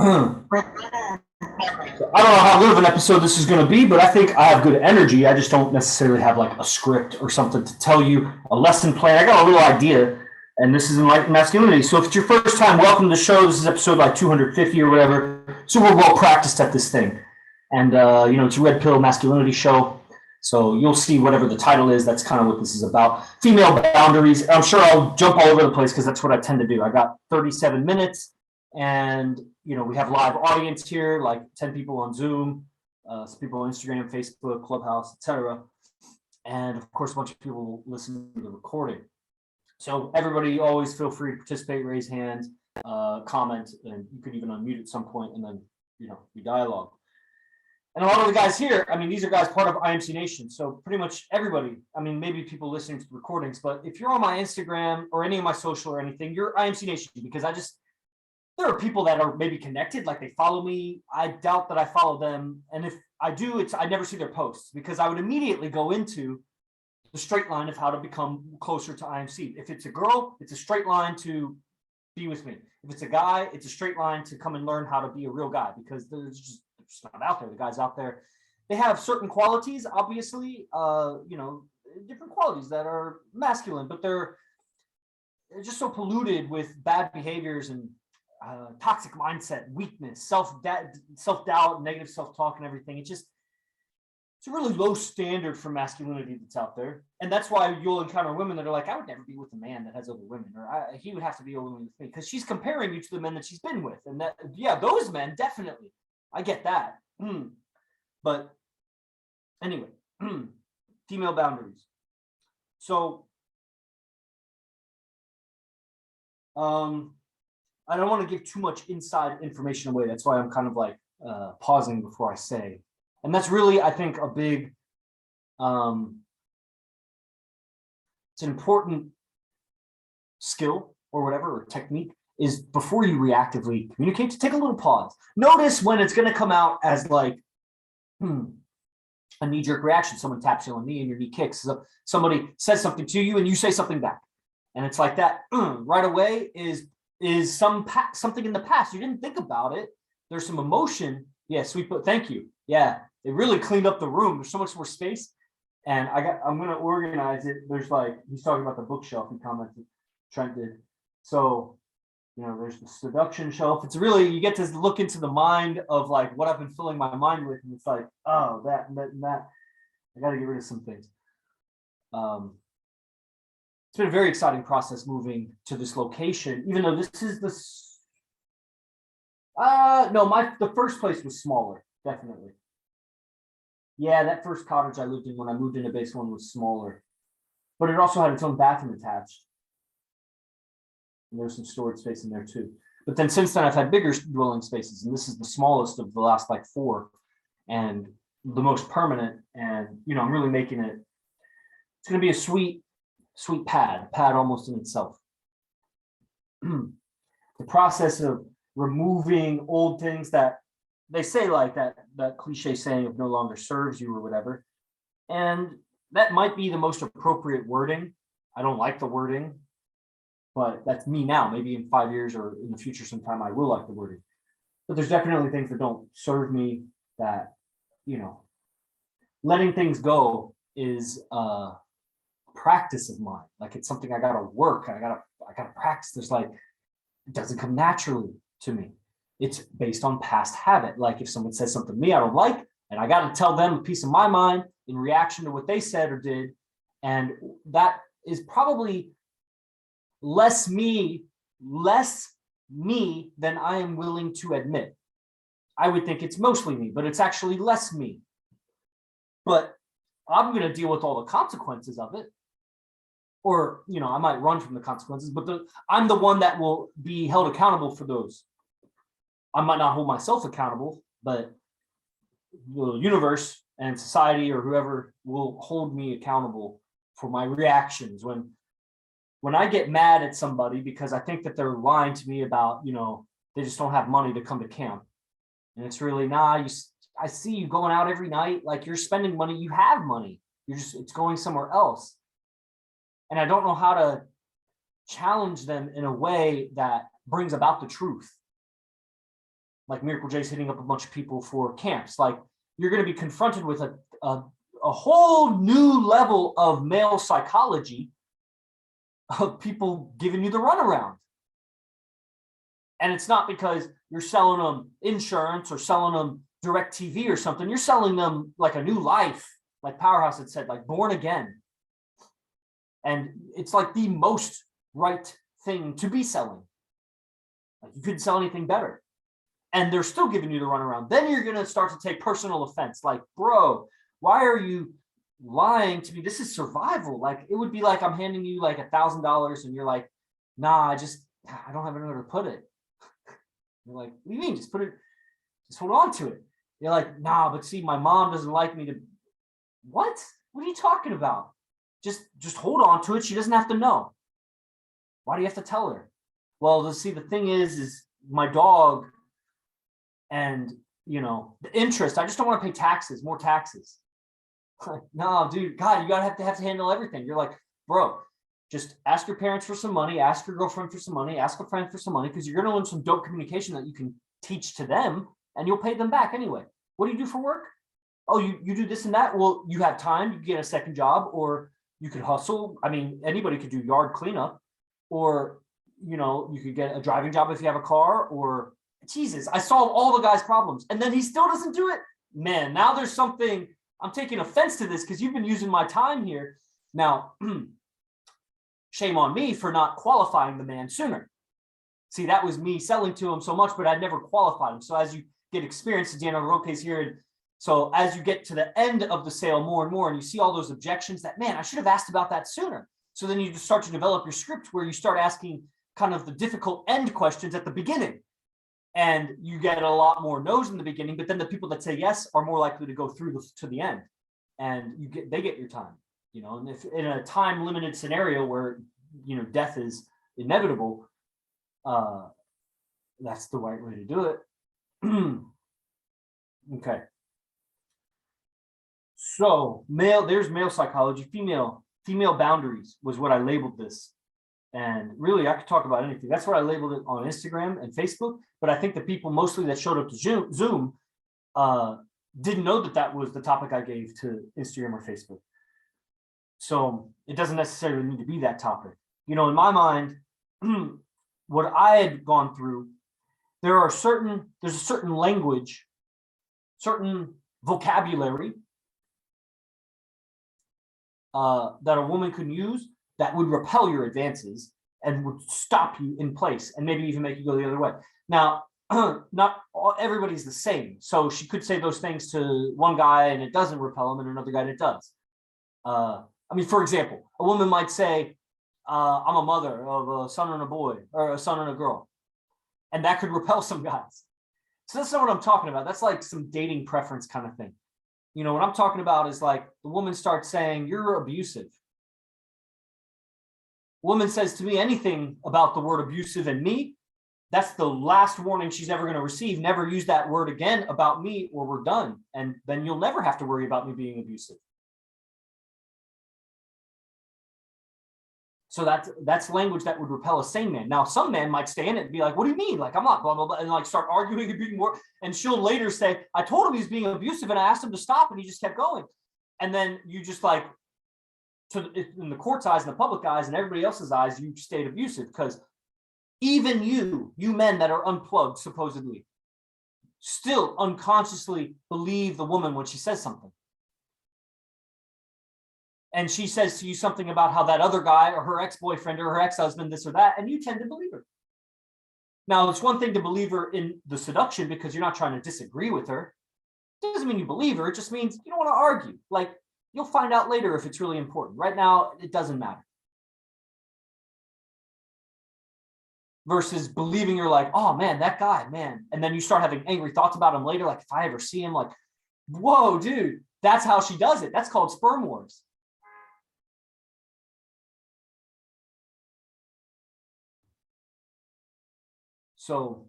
I don't know how good of an episode this is going to be, but I think I have good energy. I just don't necessarily have like a script or something to tell you, a lesson plan. I got a little idea, and this is Enlightened Masculinity. So if it's your first time, welcome to the show. This is episode like 250 or whatever. So we're well practiced at this thing. And, it's a Red Pill Masculinity show. So you'll see whatever the title is. That's kind of what this is about. Female boundaries. I'm sure I'll jump all over the place because that's what I tend to do. I got 37 minutes. And we have live audience here, like 10 people on Zoom, some people on Instagram, Facebook, Clubhouse, etc. And of course, a bunch of people listen to the recording. So everybody always feel free to participate, raise hands, comment, and you could even unmute at some point and then we dialogue. And a lot of the guys here, these are guys part of IMC Nation. So pretty much everybody, maybe people listening to the recordings, but if you're on my Instagram or any of my social or anything, you're IMC Nation because there are people that are maybe connected, like they follow me. I doubt that I follow them. And if I do, I never see their posts because I would immediately go into the straight line of how to become closer to IMC. If it's a girl, it's a straight line to be with me. If it's a guy, it's a straight line to come and learn how to be a real guy because they're just not out there. The guys out there, they have certain qualities, obviously, different qualities that are masculine, but they're just so polluted with bad behaviors and toxic mindset, weakness, self-doubt, negative self-talk, and everything. It's a really low standard for masculinity that's out there, and that's why you'll encounter women that are like, I would never be with a man that has other women, or he would have to be over with me, because she's comparing you to the men that she's been with, and those men definitely, I get that. But anyway, female boundaries. So, I don't want to give too much inside information away. That's why I'm kind of like pausing before I say. And that's really, I think, a big, it's an important skill or whatever, or technique, is before you reactively communicate, to take a little pause. Notice when it's going to come out as like a knee-jerk reaction. Someone taps you on the knee and your knee kicks. So somebody says something to you and you say something back. And it's like that right away is something in the past. You didn't think about it. There's some emotion. Yeah, sweet, but thank you. Yeah, it really cleaned up the room. There's so much more space. And I'm gonna organize it. There's he's talking about the bookshelf, he commented, Trent did. So, there's the seduction shelf. It's really, you get to look into the mind of like what I've been filling my mind with, and it's like, oh, that. I gotta get rid of some things. It's been a very exciting process moving to this location, even though this is the first place was smaller, definitely. Yeah, that first cottage I lived in when I moved into base one was smaller, but it also had its own bathroom attached. And there's some storage space in there too. But then since then I've had bigger dwelling spaces, and this is the smallest of the last 4 and the most permanent. And, I'm really making it, it's going to be a sweet pad almost in itself. The process of removing old things that they say, like that cliche saying of no longer serves you or whatever. And that might be the most appropriate wording. I don't like the wording, but that's me now. Maybe in 5 years or in the future sometime I will like the wording. But there's definitely things that don't serve me, that, letting things go is practice of mine. Like, it's something I gotta work. I gotta practice. There's it doesn't come naturally to me. It's based on past habit. Like, if someone says something to me I don't like, and I gotta tell them a piece of my mind in reaction to what they said or did, and that is probably less me than I am willing to admit. I would think it's mostly me, but it's actually less me. But I'm going to deal with all the consequences of it. Or, I might run from the consequences, but I'm the one that will be held accountable for those. I might not hold myself accountable, but the universe and society or whoever will hold me accountable for my reactions. When I get mad at somebody because I think that they're lying to me about, they just don't have money to come to camp. And it's really, I see you going out every night, like you're spending money, you have money. It's going somewhere else. And I don't know how to challenge them in a way that brings about the truth. like Miracle J's hitting up a bunch of people for camps. Like you're going to be confronted with a whole new level of male psychology of people giving you the runaround. And it's not because you're selling them insurance or selling them direct TV or something. You're selling them like a new life, like Powerhouse had said, like born again. And it's like the most right thing to be selling. Like you couldn't sell anything better. And they're still giving you the runaround. Then you're going to start to take personal offense. Like, bro, why are you lying to me? This is survival. Like, it would be like I'm handing you like $1,000 and you're like, nah, I don't have anywhere to put it. You're like, what do you mean? Just hold on to it. You're like, nah, but see, my mom doesn't like me to. What? What are you talking about? Just hold on to it. She doesn't have to know. Why do you have to tell her? Well, see, the thing is my dog and, the interest, I just don't want to pay taxes, more taxes. No, dude, God, you have to handle everything. You're like, bro, just ask your parents for some money, ask your girlfriend for some money, ask a friend for some money, because you're going to learn some dope communication that you can teach to them, and you'll pay them back anyway. What do you do for work? Oh, you do this and that? Well, you have time, you get a second job, or you could hustle. I mean, anybody could do yard cleanup, or, you could get a driving job if you have a car, or Jesus, I solve all the guy's problems. And then he still doesn't do it. Man, now there's something, I'm taking offense to this because you've been using my time here. Now, shame on me for not qualifying the man sooner. See, that was me selling to him so much, but I'd never qualified him. So as you get experience, Daniel Roque's here. So as you get to the end of the sale more and more, and you see all those objections that, man, I should have asked about that sooner. So then you just start to develop your script where you start asking kind of the difficult end questions at the beginning. And you get a lot more no's in the beginning, but then the people that say yes are more likely to go through to the end, and they get your time, and if in a time limited scenario where, death is inevitable, that's the right way to do it. Okay. So there's male psychology, female boundaries was what I labeled this. And really, I could talk about anything. That's what I labeled it on Instagram and Facebook. But I think the people mostly that showed up to Zoom didn't know that was the topic I gave to Instagram or Facebook. So it doesn't necessarily need to be that topic. In my mind, what I had gone through, there's a certain language, certain vocabulary that a woman could use that would repel your advances and would stop you in place and maybe even make you go the other way. Now, not everybody's the same. So she could say those things to one guy and it doesn't repel him, and another guy and it does. For example, a woman might say, I'm a mother of a son and a boy, or a son and a girl. And that could repel some guys. So that's not what I'm talking about. That's like some dating preference kind of thing. What I'm talking about is like the woman starts saying, you're abusive. Woman says to me anything about the word abusive and me, that's the last warning she's ever going to receive. Never use that word again about me or we're done. And then you'll never have to worry about me being abusive. So that's language that would repel a sane man. Now, some man might stay in it and be like, what do you mean? Like, I'm not blah, blah, blah. And like start arguing and being more. And she'll later say, I told him he's being abusive and I asked him to stop and he just kept going. And then you just like, in the court's eyes and the public eyes and everybody else's eyes, you stayed abusive because even you men that are unplugged, supposedly, still unconsciously believe the woman when she says something. And she says to you something about how that other guy or her ex-boyfriend or her ex-husband, this or that, and you tend to believe her. Now, it's one thing to believe her in the seduction because you're not trying to disagree with her. It doesn't mean you believe her. It just means you don't want to argue. Like, you'll find out later if it's really important. Right now, it doesn't matter. Versus believing you're like, oh man, that guy, man. And then you start having angry thoughts about him later. Like, if I ever see him, like, whoa, dude, that's how she does it. That's called sperm wars. So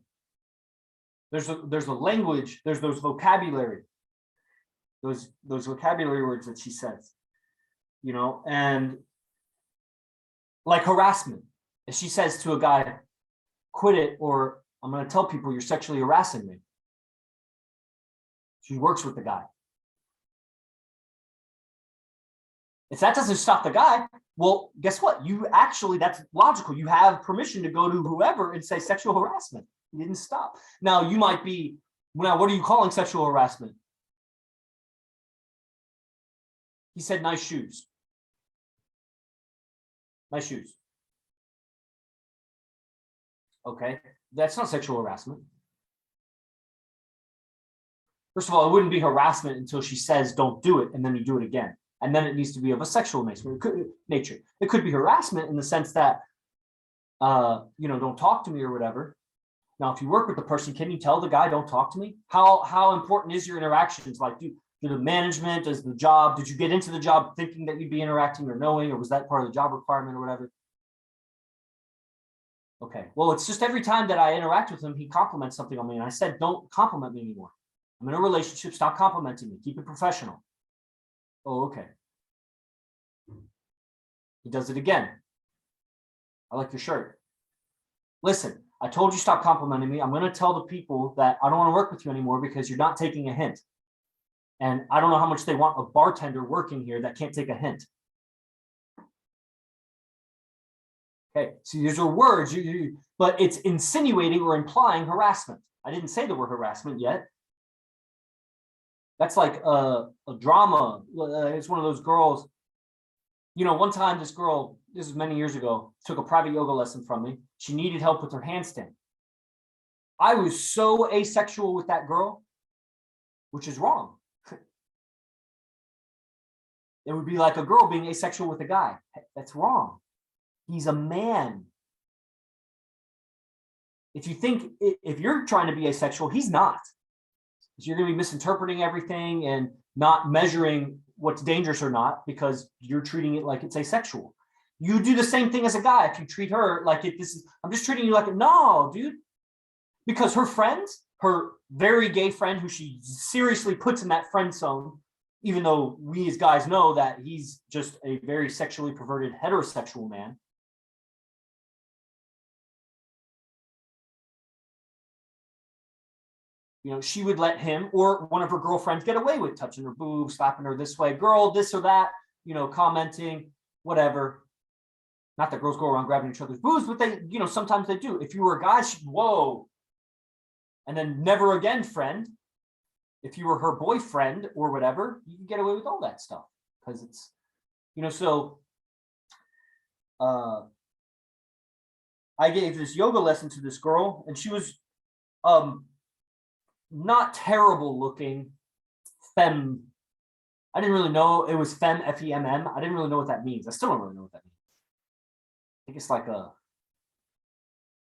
there's a language, there's those vocabulary, those vocabulary words that she says, and like harassment. If she says to a guy, quit it, or I'm going to tell people you're sexually harassing me. She works with the guy. If that doesn't stop the guy, well, guess what? You actually, that's logical. You have permission to go to whoever and say sexual harassment. You didn't stop. Now, you might be, now, what are you calling sexual harassment? He said, nice shoes. Nice shoes. Okay, that's not sexual harassment. First of all, it wouldn't be harassment until she says don't do it, and then you do it again. And then it needs to be of a sexual nature. It could be harassment in the sense that, don't talk to me or whatever. Now, if you work with the person, can you tell the guy, don't talk to me? How important is your interactions? Like, do the management, does the job, did you get into the job thinking that you'd be interacting or knowing, or was that part of the job requirement or whatever? Okay, well, it's just every time that I interact with him, he compliments something on me. And I said, don't compliment me anymore. I'm in a relationship, stop complimenting me, keep it professional. Oh, okay. He does it again. I like your shirt. Listen, I told you stop complimenting me. I'm going to tell the people that I don't want to work with you anymore because you're not taking a hint. And I don't know how much they want a bartender working here that can't take a hint. Okay, so these are words, but it's insinuating or implying harassment. I didn't say the word harassment yet. That's like a drama. It's one of those girls. One time this girl, this was many years ago, took a private yoga lesson from me. She needed help with her handstand. I was so asexual with that girl, which is wrong. It would be like a girl being asexual with a guy. That's wrong. He's a man. If you're trying to be asexual, he's not. You're going to be misinterpreting everything and not measuring what's dangerous or not because you're treating it like it's asexual. You do the same thing as a guy. If you treat her like I'm just treating you like no, dude. Because her friends, her very gay friend who she seriously puts in that friend zone, even though we as guys know that he's just a very sexually perverted heterosexual man. She would let him or one of her girlfriends get away with touching her boobs, slapping her this way, girl, this or that, commenting, whatever. Not that girls go around grabbing each other's boobs, but they, sometimes they do. If you were a guy, whoa. And then never again, friend. If you were her boyfriend or whatever, you can get away with all that stuff because it's, so I gave this yoga lesson to this girl and she was, not terrible looking, femme. I didn't really know it was femme, F-E-M-M. I didn't really know what that means. I still don't really know what that means. I think it's like I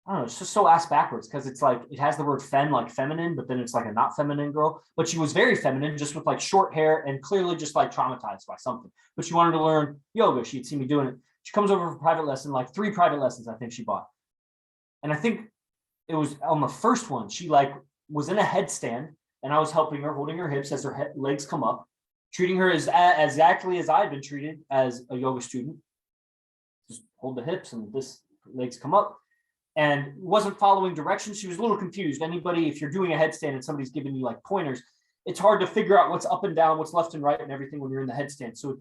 don't know, it's just so ass backwards because it's like it has the word femme, like feminine, but then it's like a not feminine girl. But she was very feminine, just with like short hair and clearly just like traumatized by something. But she wanted to learn yoga. She had seen me doing it. She comes over for a private lesson, like 3 private lessons, I think she bought. And I think it was on the first one, she was in a headstand and I was helping her, holding her hips as her legs come up, treating her as exactly as I'd been treated as a yoga student. Just hold the hips and this legs come up, and wasn't following directions. She was a little confused. Anybody, if you're doing a headstand and somebody's giving you like pointers, it's hard to figure out what's up and down, what's left and right and everything when you're in the headstand. So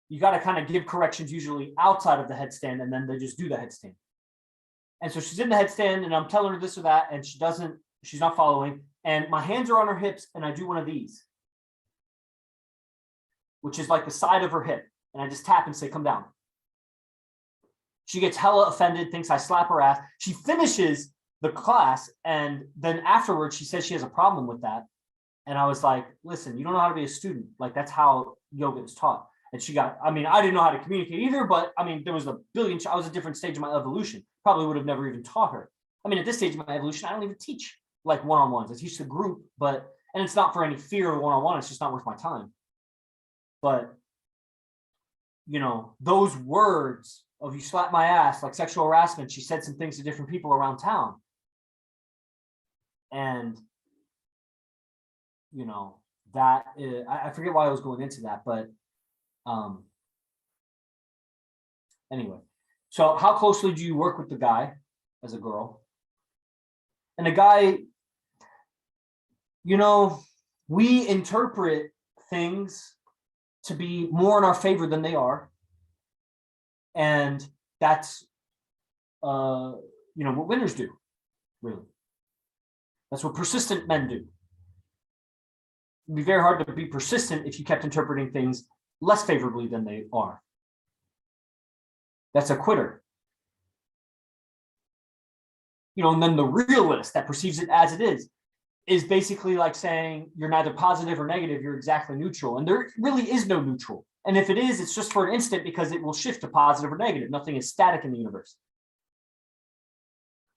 you got to kind of give corrections usually outside of the headstand and then they just do the headstand. And so she's in the headstand and I'm telling her this or that and she's not following. And my hands are on her hips and I do one of these, which is like the side of her hip. And I just tap and say, come down. She gets hella offended, thinks I slap her ass. She finishes the class. And then afterwards, she says she has a problem with that. And I was like, listen, you don't know how to be a student. Like, that's how yoga is taught. And I didn't know how to communicate either, but there was I was at a different stage of my evolution. Probably would have never even taught her. At this stage of my evolution, I don't even teach like one-on-ones. I teach the group, and it's not for any fear of one-on-one. It's just not worth my time. But, those words of you slap my ass, like sexual harassment, she said some things to different people around town. And, that is, I forget why I was going into that, but anyway. So how closely do you work with the guy as a girl? And the guy, we interpret things to be more in our favor than they are. And that's, what winners do, really. That's what persistent men do. It'd be very hard to be persistent if you kept interpreting things less favorably than they are. That's a quitter. And then the realist that perceives it as it is basically like saying you're neither positive or negative, you're exactly neutral. And there really is no neutral. And if it is, it's just for an instant because it will shift to positive or negative. Nothing is static in the universe.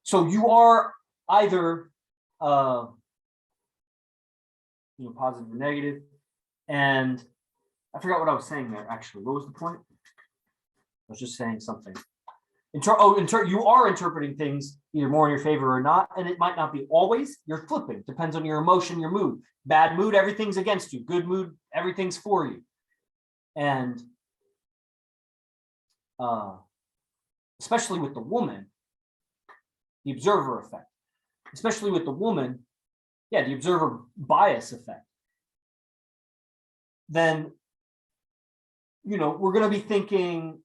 So you are either positive or negative. And I forgot what I was saying there, actually. What was the point? I was just saying something. You are interpreting things either more in your favor or not, and it might not be always. You're flipping. Depends on your emotion, your mood. Bad mood, everything's against you. Good mood, everything's for you. And especially with the woman, the observer effect. Especially with the woman, the observer bias effect. Then, we're going to be thinking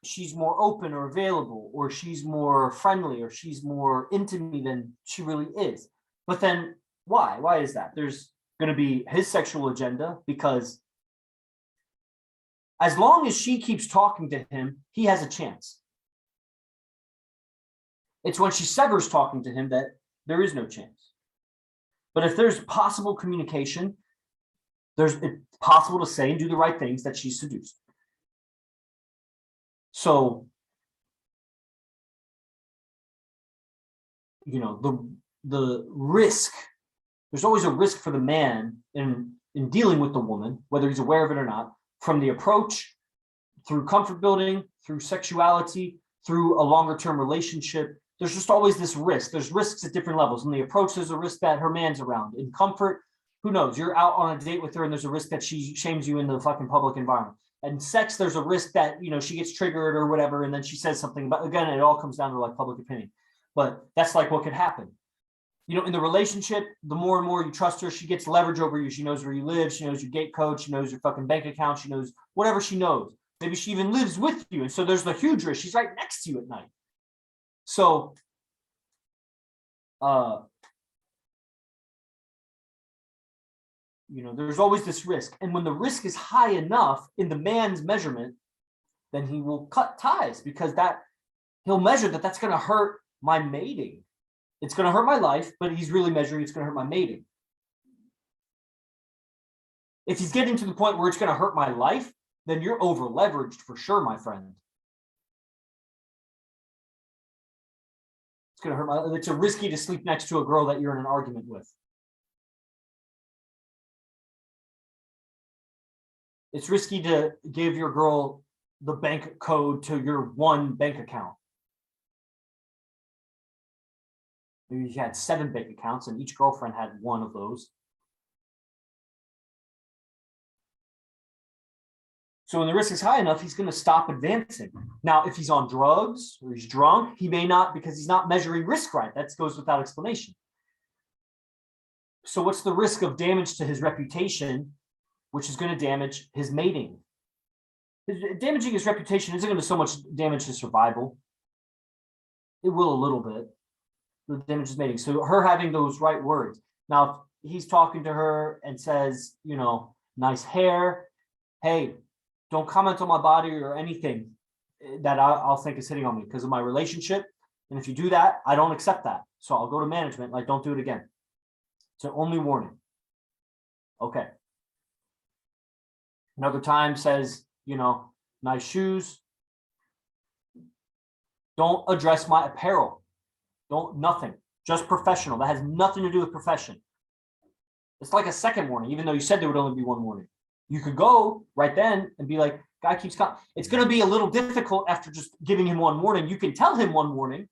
she's more open or available, or she's more friendly, or she's more into me than she really is. But then why? Why is that? There's going to be his sexual agenda, because as long as she keeps talking to him, he has a chance. It's when she severs talking to him that there is no chance. But if there's possible communication, it's possible to say and do the right things that she's seduced. So, the risk, there's always a risk for the man in dealing with the woman, whether he's aware of it or not, from the approach, through comfort building, through sexuality, through a longer term relationship. There's just always this risk. There's risks at different levels. In the approach, there's a risk that her man's around. In comfort, who knows? You're out on a date with her and there's a risk that she shames you in the fucking public environment. And sex, there's a risk that, she gets triggered or whatever, and then she says something. But again, it all comes down to like public opinion. But that's like what could happen. In the relationship, the more and more you trust her, she gets leverage over you. She knows where you live. She knows your gate code. She knows your fucking bank account. She knows whatever she knows. Maybe she even lives with you. And so there's the huge risk. She's right next to you at night. So, there's always this risk. And when the risk is high enough in the man's measurement, then he will cut ties, because he'll measure that's going to hurt my mating. It's going to hurt my life, but he's really measuring it's going to hurt my mating. If he's getting to the point where it's going to hurt my life, then you're over leveraged for sure, my friend. It's going to hurt it's risky to sleep next to a girl that you're in an argument with. It's risky to give your girl the bank code to your one bank account. Maybe you had 7 bank accounts and each girlfriend had one of those. So when the risk is high enough, he's going to stop advancing. Now, if he's on drugs or he's drunk, he may not, because he's not measuring risk right. That goes without explanation. So what's the risk of damage to his reputation, which is going to damage his mating? Damaging his reputation isn't going to so much damage his survival. It will a little bit. It damages mating. So her having those right words. Now, if he's talking to her and says, nice hair. Hey, don't comment on my body or anything that I'll think is hitting on me because of my relationship. And if you do that, I don't accept that. So I'll go to management. Like, don't do it again. It's an only warning. Okay. Another time says, nice shoes. Don't address my apparel. Nothing. Just professional. That has nothing to do with profession. It's like a second warning, even though you said there would only be one warning. You could go right then and be like, guy keeps coming. It's going to be a little difficult after just giving him one warning. You can tell him one warning,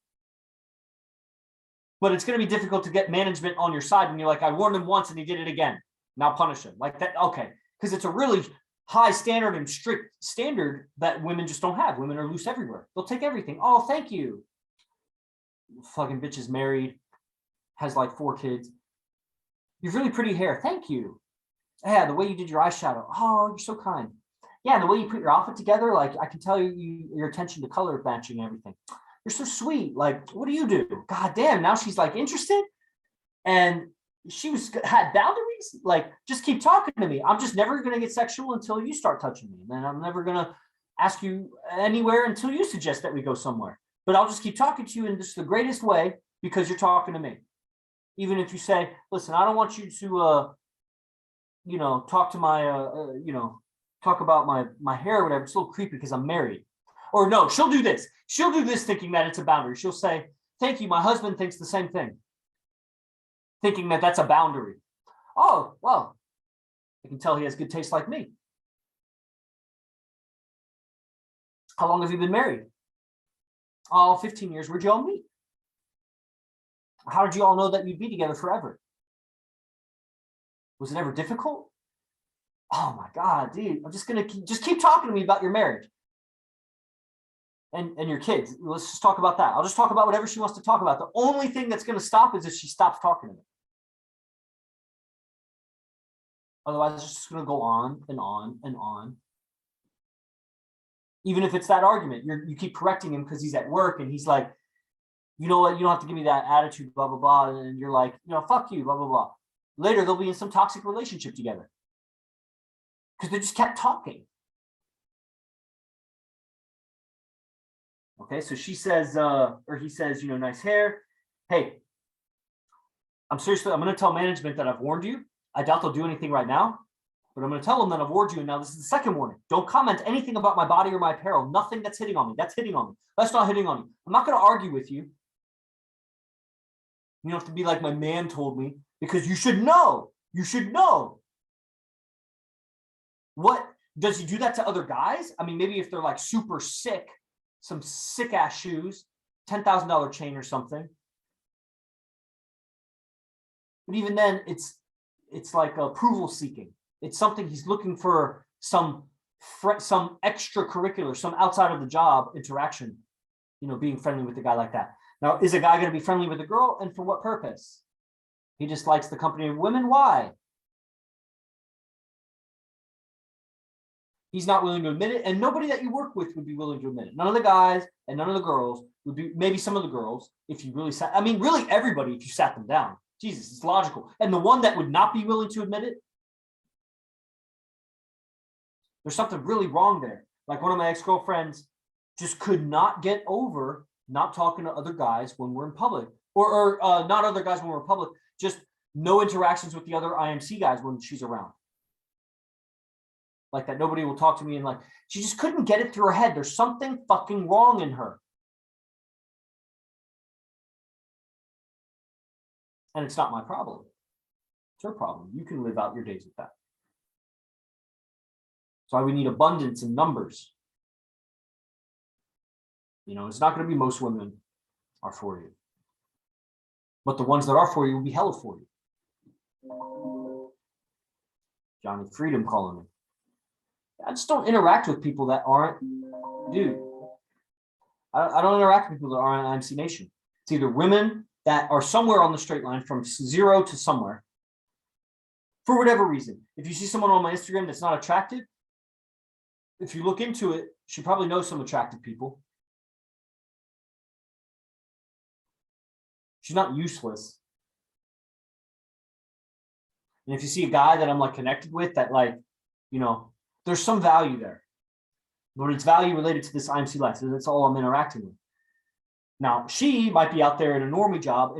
but it's going to be difficult to get management on your side when you're like, I warned him once and he did it again. Now punish him. Like that. Okay. Because it's a really high standard and strict standard that women just don't have. Women are loose everywhere. They'll take everything. Oh, thank you. Fucking bitch is married, has like 4 kids. You have really pretty hair. Thank you. Yeah, the way you did your eyeshadow. Oh, you're so kind. Yeah, and the way you put your outfit together, like I can tell your attention to color matching and everything. You're so sweet. Like, what do you do? God damn, now she's like interested. And she had boundaries. Like, just keep talking to me. I'm just never gonna get sexual until you start touching me. And then I'm never gonna ask you anywhere until you suggest that we go somewhere. But I'll just keep talking to you in just the greatest way because you're talking to me. Even if you say, listen, I don't want you to talk to my talk about my hair or whatever. It's a little creepy because I'm married. Or no, she'll do this. She'll do this thinking that it's a boundary. She'll say, thank you. My husband thinks the same thing. Thinking that that's a boundary. Oh, well, I can tell he has good taste like me. How long have you been married? Oh, 15 years. Where'd you all meet? How did you all know that you'd be together forever? Was it ever difficult? Oh my God, dude, I'm just gonna keep talking to me about your marriage and your kids. Let's just talk about that. I'll just talk about whatever she wants to talk about. The only thing that's gonna stop is if she stops talking to me. Otherwise, it's just gonna go on and on and on. Even if it's that argument, you keep correcting him because he's at work and he's like, you know what, you don't have to give me that attitude, blah, blah, blah. And you're like, fuck you, blah, blah, blah. Later, they'll be in some toxic relationship together because they just kept talking. Okay, so she says, or he says, nice hair. Hey, I'm going to tell management that I've warned you. I doubt they'll do anything right now, but I'm going to tell them that I've warned you. And now this is the second warning. Don't comment anything about my body or my apparel. Nothing that's hitting on me. That's hitting on me. That's not hitting on you. I'm not going to argue with you. You don't have to be like my man told me, because you should know. You should know. What does he do that to other guys? I mean, maybe if they're like super sick, some sick ass shoes, $10,000 chain or something. But even then, it's like approval seeking. It's something he's looking for, some extracurricular, some outside of the job interaction. Being friendly with a guy like that. Now, is a guy going to be friendly with a girl, and for what purpose? He just likes the company of women. Why? He's not willing to admit it, and nobody that you work with would be willing to admit it. None of the guys and none of the girls would be, maybe some of the girls, if you really sat, really everybody, if you sat them down. Jesus, it's logical. And the one that would not be willing to admit it, there's something really wrong there. Like one of my ex-girlfriends just could not get over not talking to other guys when we're in public, or not other guys when we're in public, just no interactions with the other IMC guys when she's around. Like that, nobody will talk to me, and like, she just couldn't get it through her head. There's something fucking wrong in her. And it's not my problem. It's her problem. You can live out your days with that. That's why we need abundance in numbers. It's not going to be most women are for you. But the ones that are for you will be hella for you. Johnny Freedom calling me. I just don't interact with people that aren't, dude. I don't interact with people that aren't IMC Nation. It's either women that are somewhere on the straight line from zero to somewhere for whatever reason. If you see someone on my Instagram that's not attractive, if you look into it, she probably knows some attractive people. She's not useless. And if you see a guy that I'm like connected with that like, there's some value there. But it's value related to this IMC life. So that's all I'm interacting with. Now, she might be out there in a normie job.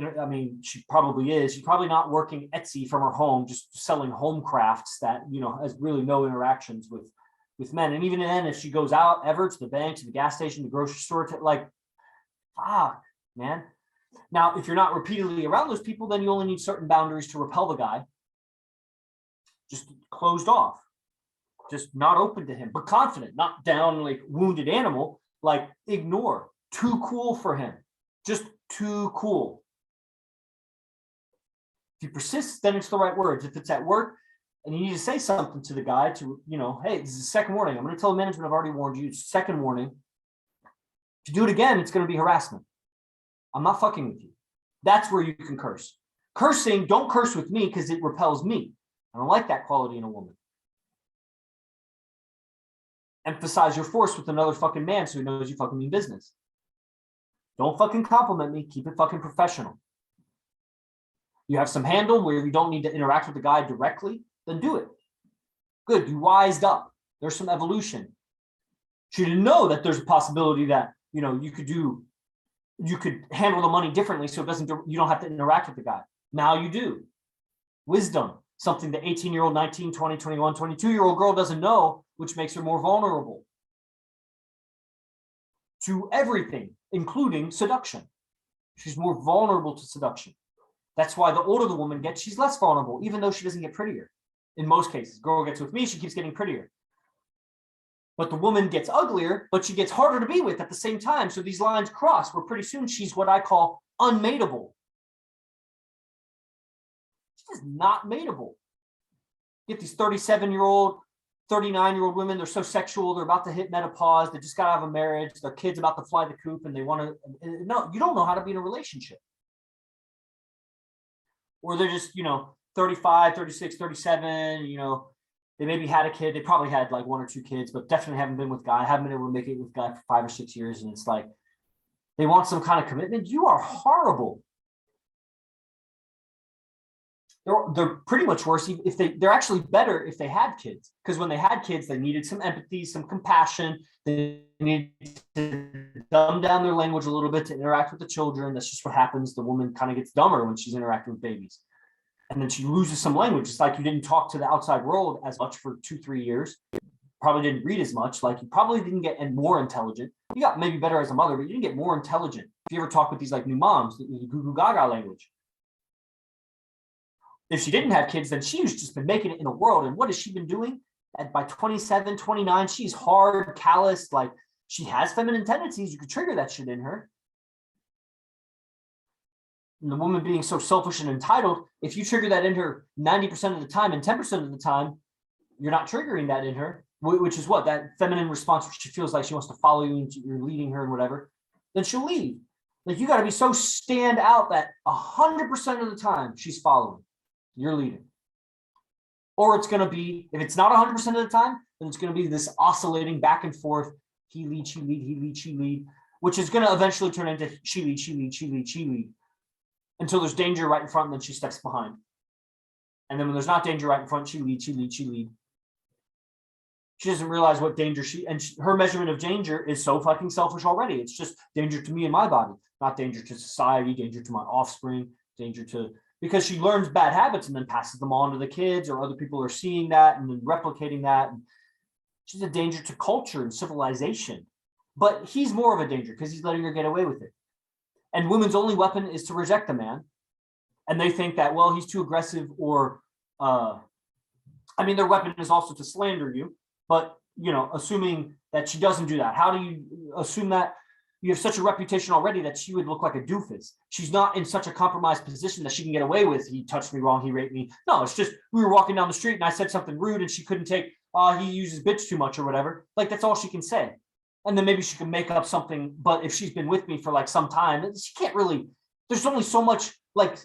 She probably is. She's probably not working Etsy from her home, just selling home crafts that, has really no interactions with men. And even then, if she goes out ever to the bank, to the gas station, the grocery store, fuck, man. Now, if you're not repeatedly around those people, then you only need certain boundaries to repel the guy. Just closed off. Just not open to him, but confident, not down like wounded animal, like ignore. Too cool for him. Just too cool. If you persist, then it's the right words. If it's at work and you need to say something to the guy to, hey, this is the second warning. I'm going to tell management I've already warned you. It's second warning. If you do it again, it's going to be harassment. I'm not fucking with you. That's where you can curse. Cursing, don't curse with me because it repels me. I don't like that quality in a woman. Emphasize your force with another fucking man so he knows you fucking mean business. Don't fucking compliment me. Keep it fucking professional. You have some handle where you don't need to interact with the guy directly, then do it. Good, you wised up. There's some evolution. She didn't know that there's a possibility that, you could handle the money differently so you don't have to interact with the guy. Now you do. Wisdom, something the 18-year-old, 19, 20, 21, 22-year-old girl doesn't know, which makes her more vulnerable to everything, including seduction. She's more vulnerable to seduction. That's why the older the woman gets, she's less vulnerable, even though she doesn't get prettier. In most cases, girl gets with me, she keeps getting prettier. But the woman gets uglier, but she gets harder to be with at the same time. So these lines cross, where pretty soon she's what I call unmateable. She's not mateable. Get these 37-year-old, 39-year-old women, they're so sexual, they're about to hit menopause, they just got out of a marriage, their kid's about to fly the coop, and they want to, no, you don't know how to be in a relationship. Or they're just, 35, 36, 37, they maybe had a kid, they probably had like one or two kids, but definitely haven't been with a guy, haven't been able to make it with a guy for 5 or 6 years, and it's like, they want some kind of commitment. You are horrible. They're pretty much worse if they're actually better if they had kids, because when they had kids they needed some empathy, some compassion, they needed to dumb down their language a little bit to interact with the children. That's just what happens. The woman kind of gets dumber when she's interacting with babies, and then she loses some language. It's like you didn't talk to the outside world as much for 2-3 years, probably didn't read as much, like you probably didn't get more intelligent. You got maybe better as a mother, but you didn't get more intelligent. If you ever talk with these like new moms, the goo goo gaga language. If she didn't have kids, then she's just been making it in the world. And what has she been doing? And by 27, 29, she's hard, callous, like she has feminine tendencies. You could trigger that shit in her. And the woman being so selfish and entitled, if you trigger that in her 90% of the time and 10% of the time, you're not triggering that in her, which is what? That feminine response where she feels like she wants to follow you and you're leading her and whatever, then she'll leave. Like you got to be so stand out that 100% of the time she's following. You're leading. Or it's going to be, if it's not 100% of the time, then it's going to be this oscillating back and forth. He lead, she lead, he lead, she lead, which is going to eventually turn into she lead, she lead, she lead, she lead, until there's danger right in front and then she steps behind. And then when there's not danger right in front, she lead, she lead, she lead. She doesn't realize what danger her measurement of danger is so fucking selfish already. It's just danger to me and my body, not danger to society, danger to my offspring, danger to, because she learns bad habits and then passes them on to the kids, or other people are seeing that and then replicating that. And she's a danger to culture and civilization. But he's more of a danger because he's letting her get away with it. And women's only weapon is to reject the man. And they think that, well, he's too aggressive, or, their weapon is also to slander you. But, assuming that she doesn't do that, how do you assume that? You have such a reputation already that she would look like a doofus. She's not in such a compromised position that she can get away with, he touched me wrong, he raped me. No, it's just we were walking down the street and I said something rude and she couldn't take, he uses bitch too much or whatever. Like, that's all she can say. And then maybe she can make up something. But if she's been with me for like some time, she can't really, there's only so much like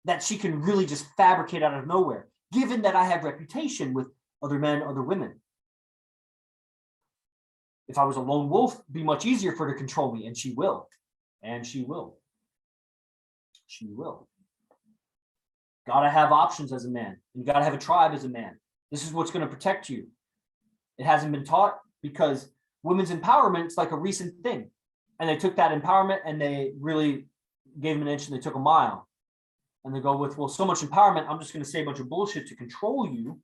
that she can really just fabricate out of nowhere, given that I have reputation with other men, other women. If I was a lone wolf, it'd be much easier for her to control me, and she will. And she will. She will. Gotta have options as a man. You gotta have a tribe as a man. This is what's going to protect you. It hasn't been taught because women's empowerment is like a recent thing. And they took that empowerment and they really gave them an inch and they took a mile. And they go with, well, so much empowerment, I'm just going to say a bunch of bullshit to control you.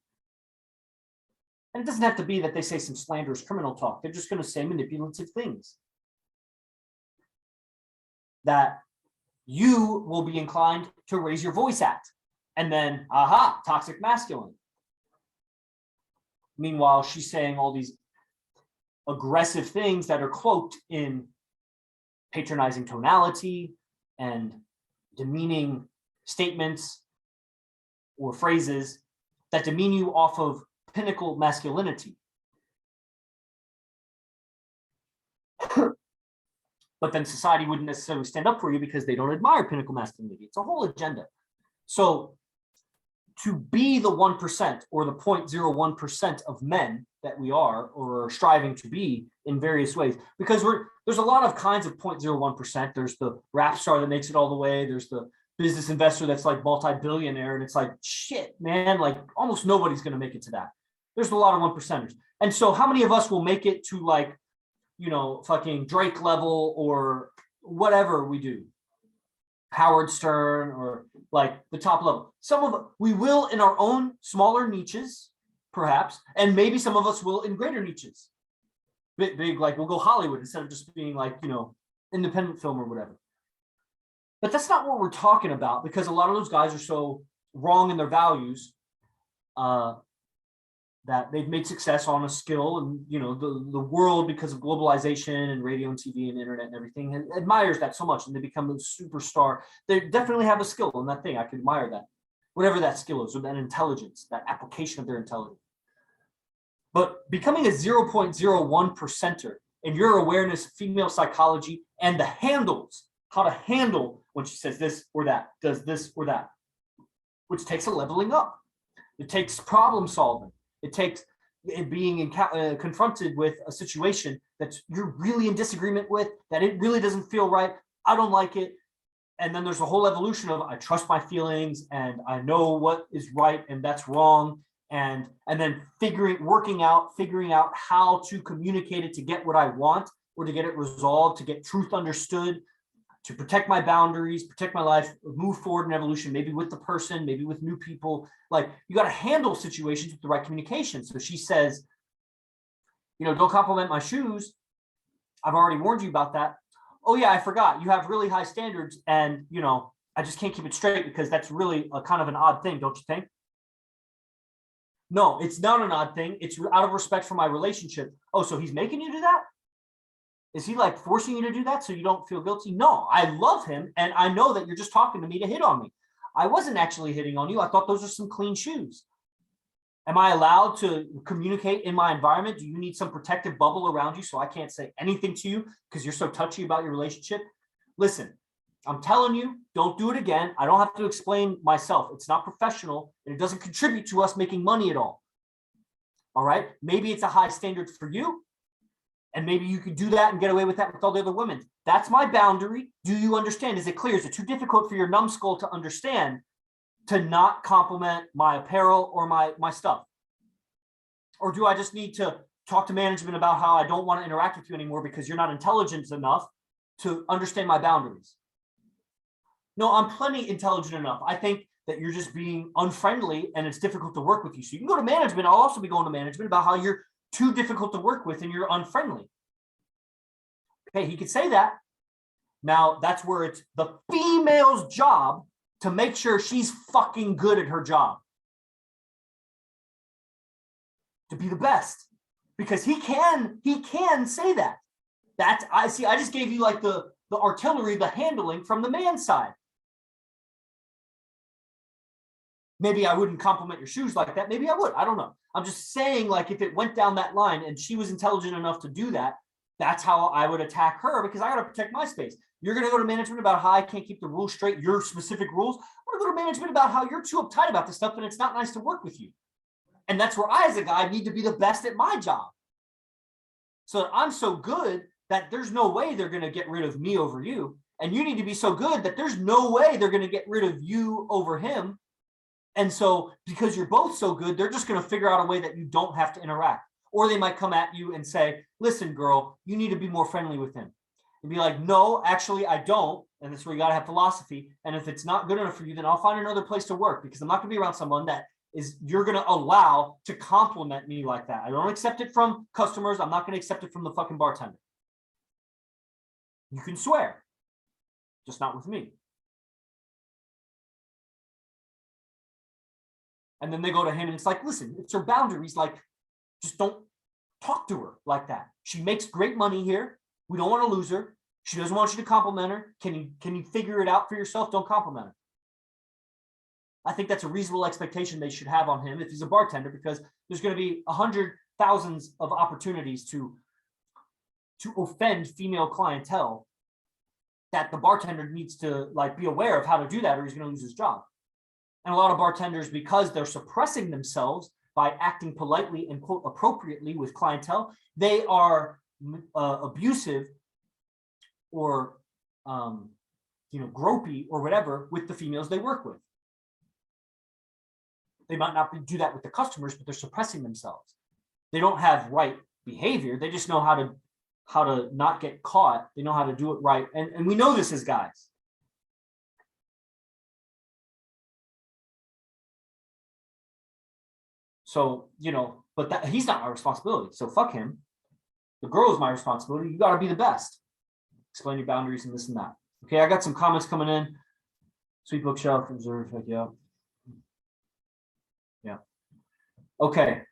And it doesn't have to be that they say some slanderous criminal talk. They're just going to say manipulative things that you will be inclined to raise your voice at. And then, aha, toxic masculine. Meanwhile, she's saying all these aggressive things that are cloaked in patronizing tonality and demeaning statements or phrases that demean you off of pinnacle masculinity. But then society wouldn't necessarily stand up for you because they don't admire pinnacle masculinity. It's a whole agenda. So to be the 1% or the 0.01% of men that we are or are striving to be in various ways, because there's a lot of kinds of 0.01%. There's the rap star that makes it all the way. There's the business investor that's like multi-billionaire, and it's like, shit, man, like almost nobody's going to make it to that. There's a lot of 1%ers. And so how many of us will make it to like, fucking Drake level or whatever we do? Howard Stern or like the top level. Some of we will in our own smaller niches, perhaps, and maybe some of us will in greater niches. Big, like we'll go Hollywood instead of just being like, independent film or whatever. But that's not what we're talking about, because a lot of those guys are so wrong in their values that they've made success on a skill, and the world, because of globalization and radio and TV and internet and everything, admires that so much, and they become a superstar. They definitely have a skill in that thing. I can admire that, whatever that skill is, or that intelligence, that application of their intelligence. But becoming a 0.01%er in your awareness of female psychology and the handles, how to handle when she says this or that, does this or that, which takes a leveling up. It takes problem solving. It takes being confronted with a situation that you're really in disagreement with, that it really doesn't feel right. I don't like it. And then there's a whole evolution of I trust my feelings and I know what is right and that's wrong. And then figuring out how to communicate it to get what I want, or to get it resolved, to get truth understood, to protect my boundaries, protect my life, move forward in evolution, maybe with the person, maybe with new people. Like, you got to handle situations with the right communication. So she says, don't compliment my shoes. I've already warned you about that. Oh yeah, I forgot. You have really high standards, and I just can't keep it straight, because that's really a kind of an odd thing, don't you think? No, it's not an odd thing. It's out of respect for my relationship. Oh, so he's making you do that? Is he like forcing you to do that so you don't feel guilty? No, I love him, and I know that you're just talking to me to hit on me. I wasn't actually hitting on you. I thought those are some clean shoes. Am I allowed to communicate in my environment? Do you need some protective bubble around you so I can't say anything to you because you're so touchy about your relationship? Listen, I'm telling you, don't do it again. I don't have to explain myself. It's not professional, and it doesn't contribute to us making money at all. All right? Maybe it's a high standard for you, and maybe you could do that and get away with that with all the other women. That's my boundary. Do you understand? Is it clear? Is it too difficult for your numbskull to understand to not compliment my apparel or my stuff? Or do I just need to talk to management about how I don't want to interact with you anymore because you're not intelligent enough to understand my boundaries? No, I'm plenty intelligent enough. I think that you're just being unfriendly and it's difficult to work with you. So you can go to management. I'll also be going to management about how you're too difficult to work with and you're unfriendly. Okay, he could say that. Now, that's where it's the female's job to make sure she's fucking good at her job. To be the best. Because he can say that. I just gave you like the artillery, the handling from the man's side. Maybe I wouldn't compliment your shoes like that. Maybe I would. I don't know. I'm just saying, like, if it went down that line and she was intelligent enough to do that, that's how I would attack her, because I got to protect my space. You're going to go to management about how I can't keep the rules straight, your specific rules. I'm going to go to management about how you're too uptight about this stuff and it's not nice to work with you. And that's where I, as a guy, need to be the best at my job. So I'm so good that there's no way they're going to get rid of me over you. And you need to be so good that there's no way they're going to get rid of you over him. And so because you're both so good, they're just going to figure out a way that you don't have to interact. Or they might come at you and say, listen, girl, you need to be more friendly with him. And be like, no, actually, I don't. And that's where you got to have philosophy. And if it's not good enough for you, then I'll find another place to work, because I'm not going to be around someone that you're going to allow to compliment me like that. I don't accept it from customers. I'm not going to accept it from the fucking bartender. You can swear, just not with me. And then they go to him and it's like, listen, it's her boundaries. Like, just don't talk to her like that. She makes great money here. We don't want to lose her. She doesn't want you to compliment her. Can you figure it out for yourself? Don't compliment her. I think that's a reasonable expectation they should have on him if he's a bartender, because there's going to be 100,000 of opportunities to offend female clientele that the bartender needs to like be aware of how to do that, or he's going to lose his job. And a lot of bartenders, because they're suppressing themselves by acting politely and quote appropriately with clientele, they are abusive or gropey or whatever with the females they work with. They might not do that with the customers, but they're suppressing themselves. They don't have right behavior. They just know how to not get caught. They know how to do it right. And we know this as guys. So, but he's not my responsibility. So fuck him. The girl is my responsibility. You got to be the best. Explain your boundaries and this and that. Okay, I got some comments coming in. Sweet bookshelf, reserve, heck yeah. Yeah. Okay.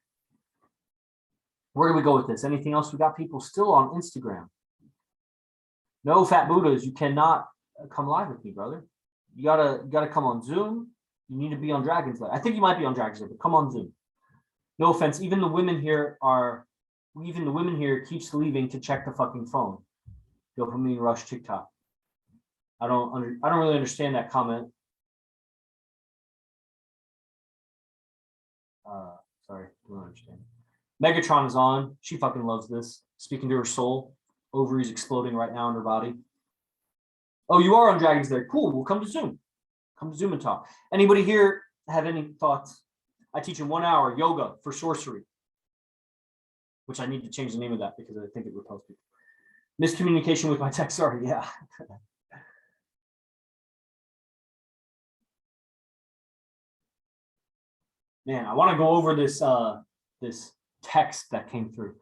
Where do we go with this? Anything else? We got people still on Instagram. No, Fat Buddhas, you cannot come live with me, brother. You gotta come on Zoom. You need to be on Dragon's Den. I think you might be on Dragon's Den, but come on Zoom. No offense, even the women here keeps leaving to check the fucking phone. Dopamine rush TikTok. I don't really understand that comment. Sorry, I don't understand. Megatron is on. She fucking loves this. Speaking to her soul. Ovaries exploding right now in her body. Oh, you are on Dragon's Den. Cool. We'll come to Zoom. Come to Zoom and talk. Anybody here have any thoughts? I teach in 1 hour yoga for sorcery, which I need to change the name of that because I think it repels people. Miscommunication with my text. Sorry. Yeah. Man, I want to go over this this text that came through.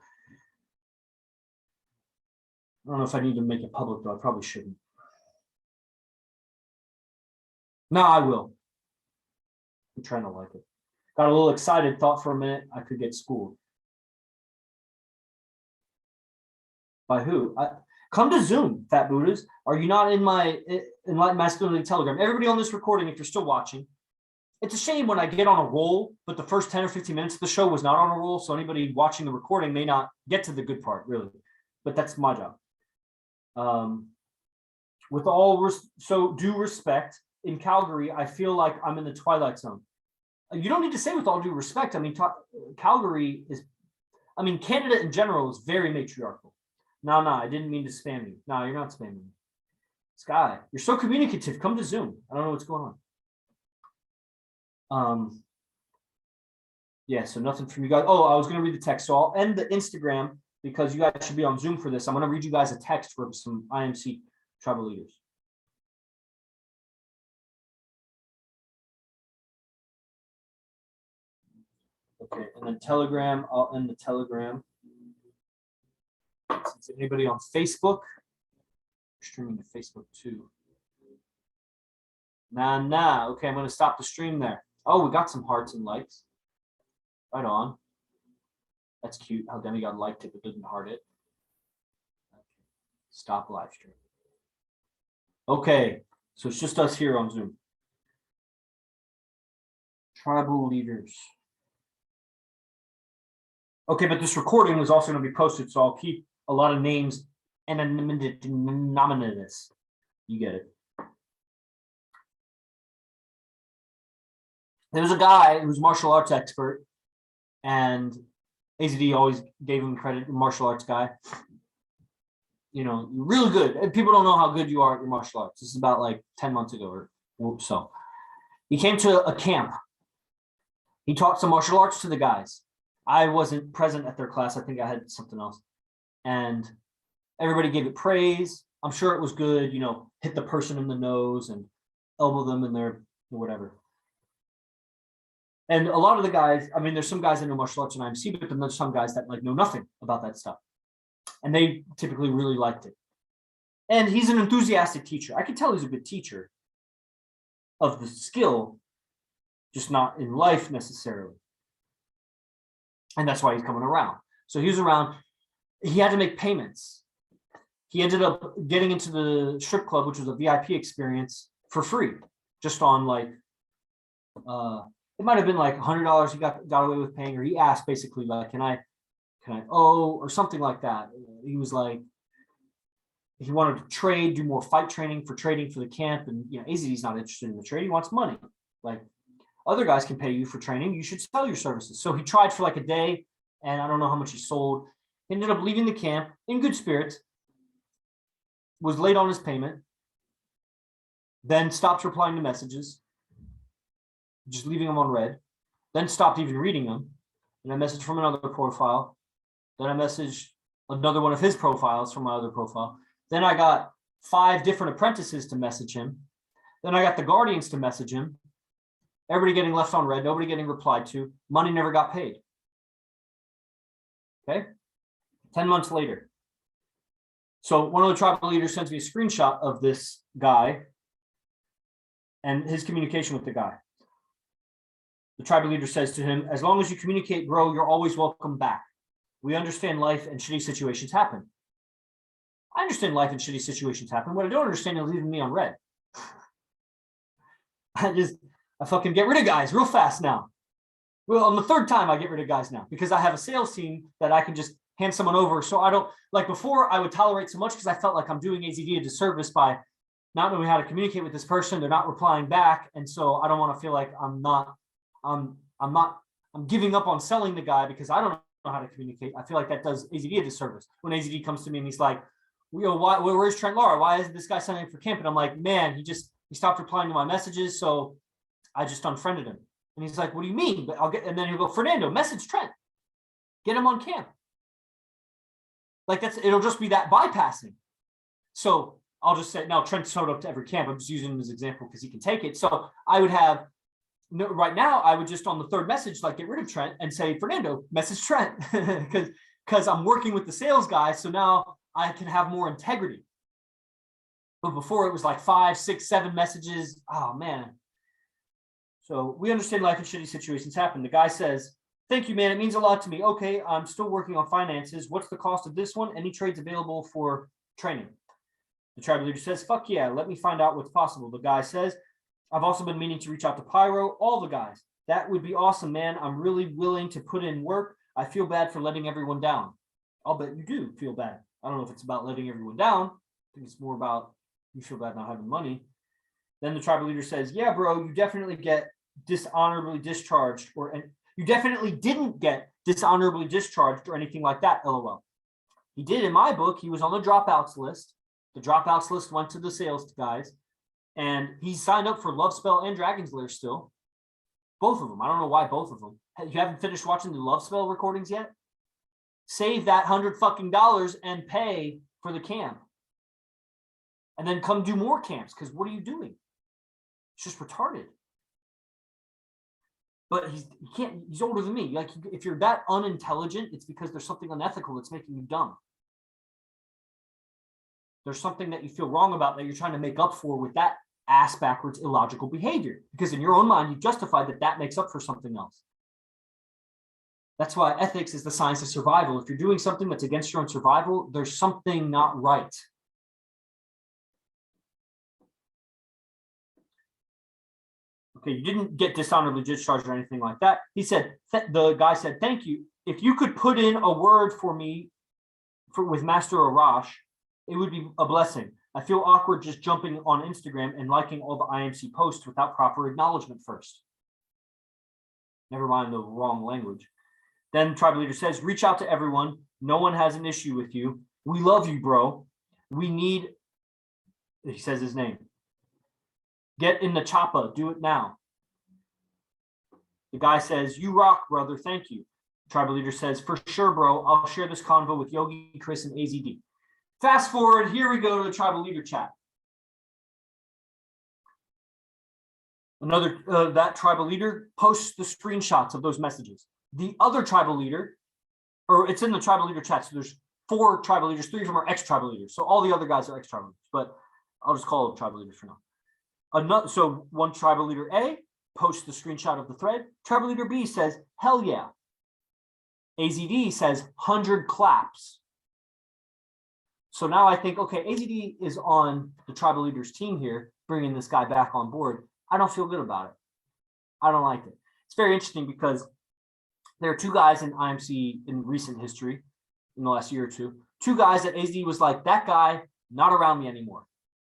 I don't know if I need to make it public though. I probably shouldn't. No, I will. I'm trying to like it. Got a little excited, thought for a minute I could get schooled. By who? Come to Zoom, Fat Buddhas. Are you not in my Enlightened Masculinity Telegram? Everybody on this recording, if you're still watching, it's a shame when I get on a roll, but the first 10 or 15 minutes of the show was not on a roll, so anybody watching the recording may not get to the good part, really. But that's my job. With all so due respect, in Calgary, I feel like I'm in the twilight zone. You don't need to say with all due respect. I mean, Calgary is, Canada in general is very matriarchal. No, I didn't mean to spam you. No, you're not spamming me. Sky, you're so communicative. Come to Zoom. I don't know what's going on. Yeah, so nothing from you guys. Oh, I was going to read the text. So I'll end the Instagram because you guys should be on Zoom for this. I'm going to read you guys a text from some IMC tribal leaders. Okay, and then Telegram, I'll end the Telegram. Is anybody on Facebook? Streaming to Facebook too. Nah. Okay, I'm going to stop the stream there. Oh, we got some hearts and likes. Right on. That's cute how Demigod liked it but didn't heart it. Okay. Stop live stream. Okay, so it's just us here on Zoom. Tribal leaders. Okay, but this recording is also going to be posted, so I'll keep a lot of names anonymous. You get it. There was a guy who was a martial arts expert, and AZD always gave him credit, martial arts guy. You know, you're really good. And people don't know how good you are at your martial arts. This is about like 10 months ago or so. He came to a camp. He taught some martial arts to the guys. I wasn't present at their class. I think I had something else. And everybody gave it praise. I'm sure it was good, you know, hit the person in the nose and elbow them in their whatever. And a lot of the guys, I mean, there's some guys that know martial arts and IMC, but then there's some guys that like know nothing about that stuff. And they typically really liked it. And he's an enthusiastic teacher. I can tell he's a good teacher of the skill, just not in life necessarily. And that's why he's coming around. So he was around, he had to make payments. He ended up getting into the strip club, which was a VIP experience for free, just on like, it might have been like $100 he got away with paying, or he asked basically like, can I owe, or something like that. He was like, he wanted to trade, do more fight training for trading for the camp. And, you know, AZD's not interested in the trade. He wants money. Like, Other guys can pay you for training. You should sell your services. So he tried for like a day, and I don't know how much he sold. He ended up leaving the camp in good spirits, was late on his payment, then stopped replying to messages, just leaving them on red, then stopped even reading them. And I messaged from another profile. Then I messaged another one of his profiles from my other profile. Then I got 5 different apprentices to message him. Then I got the guardians to message him. Everybody getting left on red, nobody getting replied to. Money never got paid. Okay. 10 months later. So one of the tribal leaders sends me a screenshot of this guy and his communication with the guy. The tribal leader says to him, as long as you communicate, bro, you're always welcome back. We understand life and shitty situations happen. I understand life and shitty situations happen. What I don't understand is leaving me on red. I fucking get rid of guys real fast now. Well, on the 3rd time I get rid of guys now because I have a sales team that I can just hand someone over. So I don't, like before I would tolerate so much because I felt like I'm doing AZD a disservice by not knowing how to communicate with this person. They're not replying back. And so I don't want to feel like I'm giving up on selling the guy because I don't know how to communicate. I feel like that does AZD a disservice. When AZD comes to me and he's like, where's Trent Lara? Why isn't this guy signing up for camp? And I'm like, man, he stopped replying to my messages. So I just unfriended him. And he's like, what do you mean? But and then he'll go, Fernando, message Trent. Get him on camp. Like it'll just be that bypassing. So I'll just say, now Trent showed up to every camp. I'm just using him as an example because he can take it. So I would have, right now, I would just on the 3rd message, like get rid of Trent and say, Fernando, message Trent. Because I'm working with the sales guy. So now I can have more integrity. But before it was like 5, 6, 7 messages. Oh, man. So we understand life and shitty situations happen. The guy says, thank you, man. It means a lot to me. Okay, I'm still working on finances. What's the cost of this one? Any trades available for training? The tribal leader says, fuck yeah, let me find out what's possible. The guy says, I've also been meaning to reach out to Pyro, all the guys. That would be awesome, man. I'm really willing to put in work. I feel bad for letting everyone down. I'll bet you do feel bad. I don't know if it's about letting everyone down. I think it's more about you feel bad not having money. Then the tribal leader says, yeah, bro, you definitely get dishonorably discharged, or you definitely didn't get dishonorably discharged or anything like that, LOL. He did in my book. He was on the dropouts list. The dropouts list went to the sales guys, and he signed up for Love Spell and Dragon's Lair still. Both of them. I don't know why both of them. You haven't finished watching the Love Spell recordings yet? Save that $100 and pay for the camp. And then come do more camps, because what are you doing? It's just retarded. But he's older than me. Like, if you're that unintelligent, it's because there's something unethical that's making you dumb. There's something that you feel wrong about that you're trying to make up for with that ass backwards illogical behavior. Because in your own mind, you justified that makes up for something else. That's why ethics is the science of survival. If you're doing something that's against your own survival, there's something not right. Okay, you didn't get dishonorably discharged or anything like that. He said, the guy said, thank you. If you could put in a word for me with Master Arash, it would be a blessing. I feel awkward just jumping on Instagram and liking all the IMC posts without proper acknowledgement first. Never mind the wrong language. Then tribal leader says, reach out to everyone. No one has an issue with you. We love you, bro. We need, he says his name. Get in the choppa. Do it now. The guy says, you rock, brother. Thank you. Tribal leader says, for sure, bro. I'll share this convo with Yogi, Chris, and AZD. Fast forward. Here we go to the tribal leader chat. Another, that tribal leader posts the screenshots of those messages. The other tribal leader, or it's in the tribal leader chat. So there's 4 tribal leaders. 3 of them are ex-tribal leaders. So all the other guys are ex-tribal leaders, but I'll just call them tribal leaders for now. So one tribal leader A posts the screenshot of the thread. Tribal leader B says, hell yeah. AZD says 100 claps. So now I think, okay, AZD is on the tribal leaders team here, bringing this guy back on board. I don't feel good about it. I don't like it. It's very interesting because there are 2 guys in IMC in recent history, in the last year or 2. 2 guys that AZD was like, that guy, not around me anymore.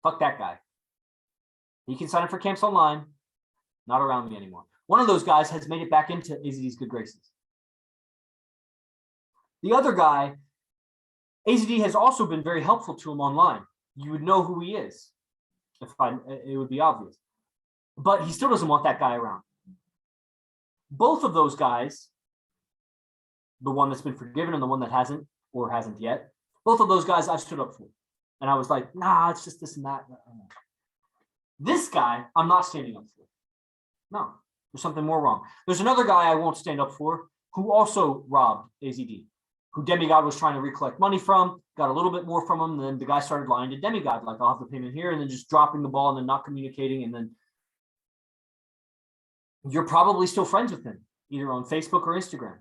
Fuck that guy. He can sign up for camps online, not around me anymore. One of those guys has made it back into AZD's good graces. The other guy, AZD has also been very helpful to him online. You would know who he is. It would be obvious. But he still doesn't want that guy around. Both of those guys, the one that's been forgiven and the one that hasn't or hasn't yet, both of those guys I've stood up for. And I was like, nah, it's just this and that. This guy, I'm not standing up for. No, there's something more wrong. There's another guy I won't stand up for who also robbed AZD, who Demigod was trying to recollect money from, got a little bit more from him, and then the guy started lying to Demigod, like, I'll have the payment here, and then just dropping the ball and then not communicating, and then you're probably still friends with him, either on Facebook or Instagram.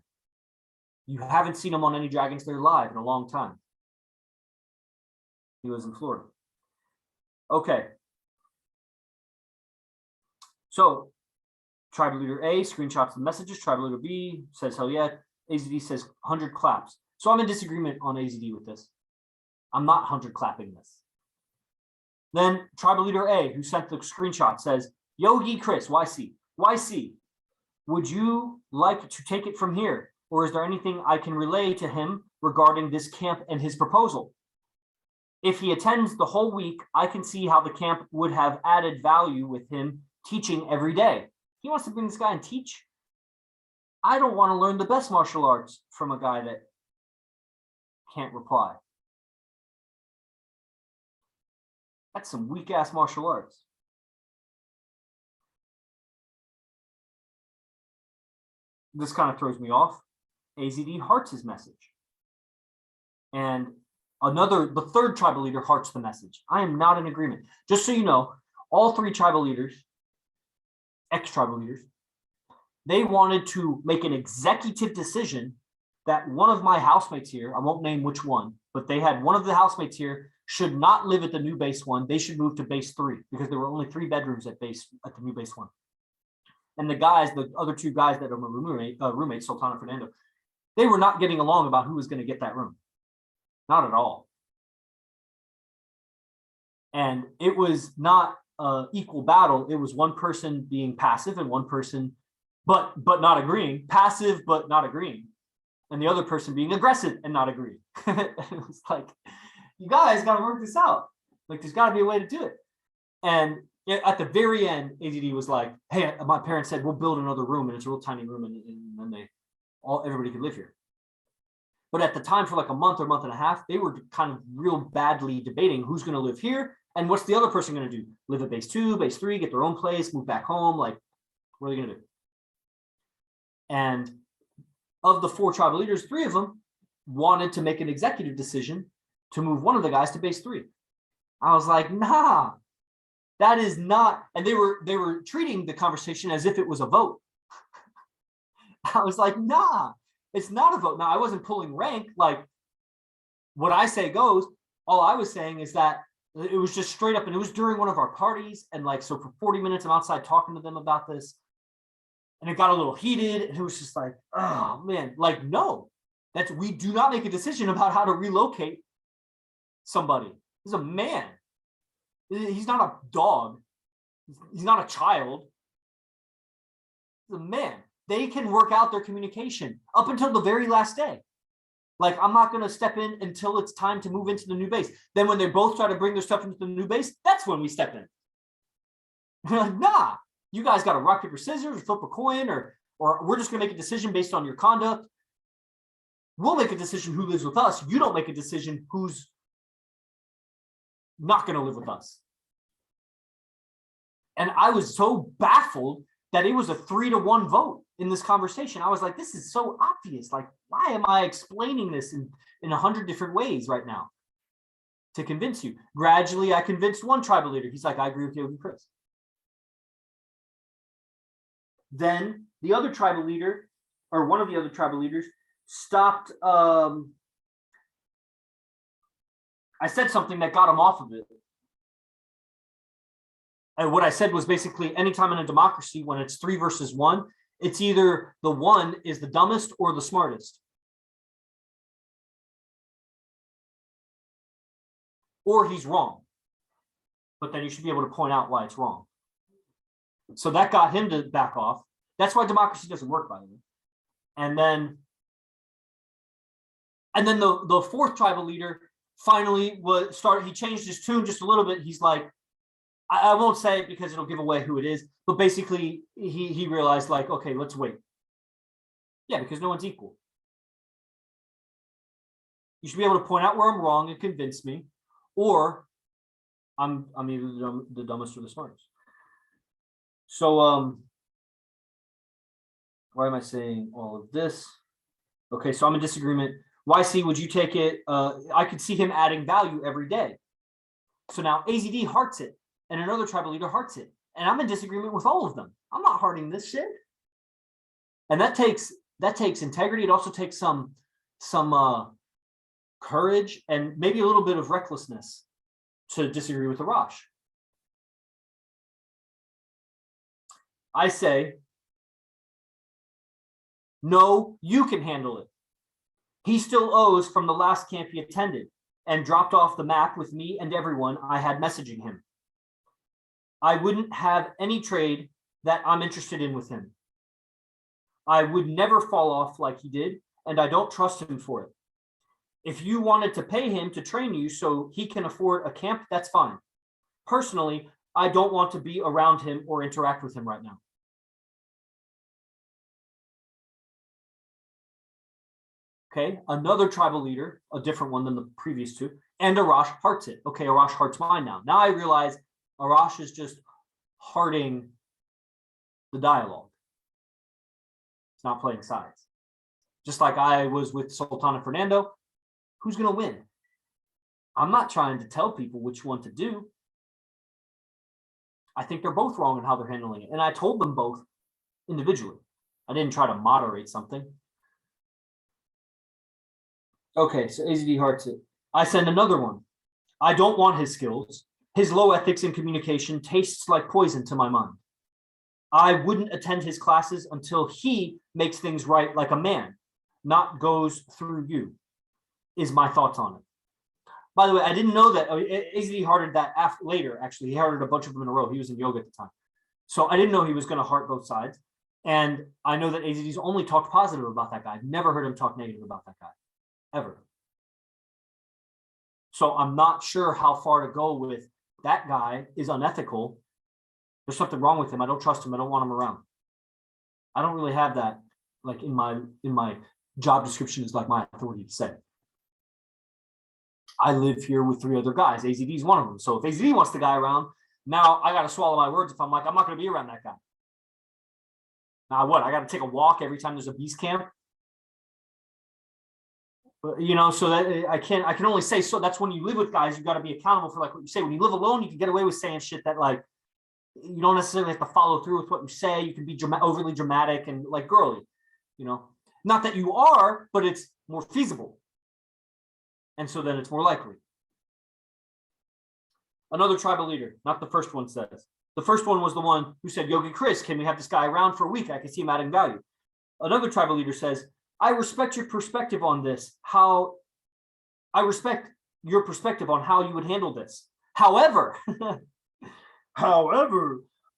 You haven't seen him on any Dragon's Lair Live in a long time. He lives in Florida. Okay. So, tribal leader A screenshots the messages. Tribal leader B says, hell yeah. AZD says 100 claps. So I'm in disagreement on AZD with this. I'm not 100 clapping this. Then tribal leader A, who sent the screenshot, says, Yogi Chris, YC, would you like to take it from here? Or is there anything I can relay to him regarding this camp and his proposal? If he attends the whole week, I can see how the camp would have added value with him teaching every day. He wants to bring this guy and teach. I don't want to learn the best martial arts from a guy that can't reply. That's some weak ass martial arts. This kind of throws me off. AZD hearts his message. And the third tribal leader hearts the message. I am not in agreement. Just so you know, all three tribal leaders, ex-tribal leaders, they wanted to make an executive decision that one of my housemates here, I won't name which one, but they had one of the housemates here should not live at the new base 1. They should move to base 3 because there were only 3 bedrooms at the new base 1. And the other 2 guys that are my roommates, Sultana and Fernando, they were not getting along about who was going to get that room. Not at all. And it was not an equal battle. It was one person being passive and one person, but not agreeing, passive, but not agreeing. And the other person being aggressive and not agreeing. It was like, you guys got to work this out. Like, there's got to be a way to do it. And at the very end, AZD was like, hey, my parents said, we'll build another room, and it's a real tiny room, and then everybody could live here. But at the time, for like a month or month and a half, they were kind of real badly debating who's going to live here and what's the other person going to do? Live at base 2, base 3, get their own place, move back home. Like, what are they going to do? And of the 4 tribal leaders, 3 of them wanted to make an executive decision to move one of the guys to base 3. I was like, nah, that is not. And they were treating the conversation as if it was a vote. I was like, nah. It's not a vote. Now, I wasn't pulling rank. Like, what I say goes. All I was saying is that it was just straight up, and it was during one of our parties. And like, so for 40 minutes, I'm outside talking to them about this. And it got a little heated. And it was just like, oh, man. Like, no. We do not make a decision about how to relocate somebody. He's a man. He's not a dog. He's not a child. He's a man. They can work out their communication up until the very last day. Like, I'm not going to step in until it's time to move into the new base. Then when they both try to bring their stuff into the new base, that's when we step in. Like, nah, you guys got to rock, paper, scissors, or flip a coin, or we're just going to make a decision based on your conduct. We'll make a decision who lives with us. You don't make a decision who's not going to live with us. And I was so baffled that it was a 3-1 vote in this conversation. I was like, this is so obvious. Like, why am I explaining this in 100 different ways right now to convince you? Gradually, I convinced one tribal leader. He's like, I agree with Yogi Chris. Then the other tribal leader, or one of the other tribal leaders, stopped. I said something that got him off of it. And what I said was basically, anytime in a democracy, when it's 3 versus 1, it's either the one is the dumbest or the smartest. Or he's wrong. But then you should be able to point out why it's wrong. So that got him to back off. That's why democracy doesn't work, by the way. And then the fourth tribal leader finally he changed his tune just a little bit. He's like, I won't say it because it'll give away who it is, but basically he realized, like, okay, let's wait. Yeah, because no one's equal. You should be able to point out where I'm wrong and convince me, or I'm either the dumbest or the smartest. So why am I saying all of this? Okay, so I'm in disagreement. YC, would you take it? I could see him adding value every day. So now AZD hearts it, and another tribal leader hearts it, and I'm in disagreement with all of them. I'm not hearting this shit, and that takes integrity. It also takes some courage and maybe a little bit of recklessness to disagree with Arash. I say, no, you can handle it. He still owes from the last camp he attended and dropped off the map with me and everyone I had messaging him. I wouldn't have any trade that I'm interested in with him. I would never fall off like he did, and I don't trust him for it. If you wanted to pay him to train you so he can afford a camp, that's fine. Personally, I don't want to be around him or interact with him right now. Okay, another tribal leader, a different one than the previous two, and Arash hearts it. Okay, Arash hearts mine now. Now I realize Arash is just hearting the dialogue. It's not playing sides. Just like I was with Sultan and Fernando, who's going to win? I'm not trying to tell people which one to do. I think they're both wrong in how they're handling it. And I told them both individually. I didn't try to moderate something. Okay, so AZD hearts it. I send another one. I don't want his skills. His low ethics in communication tastes like poison to my mind. I wouldn't attend his classes until he makes things right like a man, not goes through you, is my thoughts on it. By the way, I didn't know that AZD hearted that later, actually. He hearted a bunch of them in a row. He was in yoga at the time. So I didn't know he was going to heart both sides. And I know that AZD's only talked positive about that guy. I've never heard him talk negative about that guy. Ever. So I'm not sure how far to go with that guy is unethical. There's something wrong with him. I don't trust him. I don't want him around. I don't really have that like in my job description is like my authority to say. I live here with 3 other guys. AZD is one of them. So if AZD wants the guy around, now I got to swallow my words if I'm like, I'm not going to be around that guy. Now what? I got to take a walk every time there's a beast camp. You know, so that I can only say so. That's when you live with guys, you got to be accountable for like what you say. When you live alone, you can get away with saying shit that like you don't necessarily have to follow through with what you say. You can be overly dramatic and like girly, you know, not that you are, but it's more feasible. And so then it's more likely. Another tribal leader, not the first one says. The first one was the one who said, Yogi Chris, can we have this guy around for a week? I can see him adding value. Another tribal leader says, I respect your perspective on this. I respect your perspective on how you would handle this. However,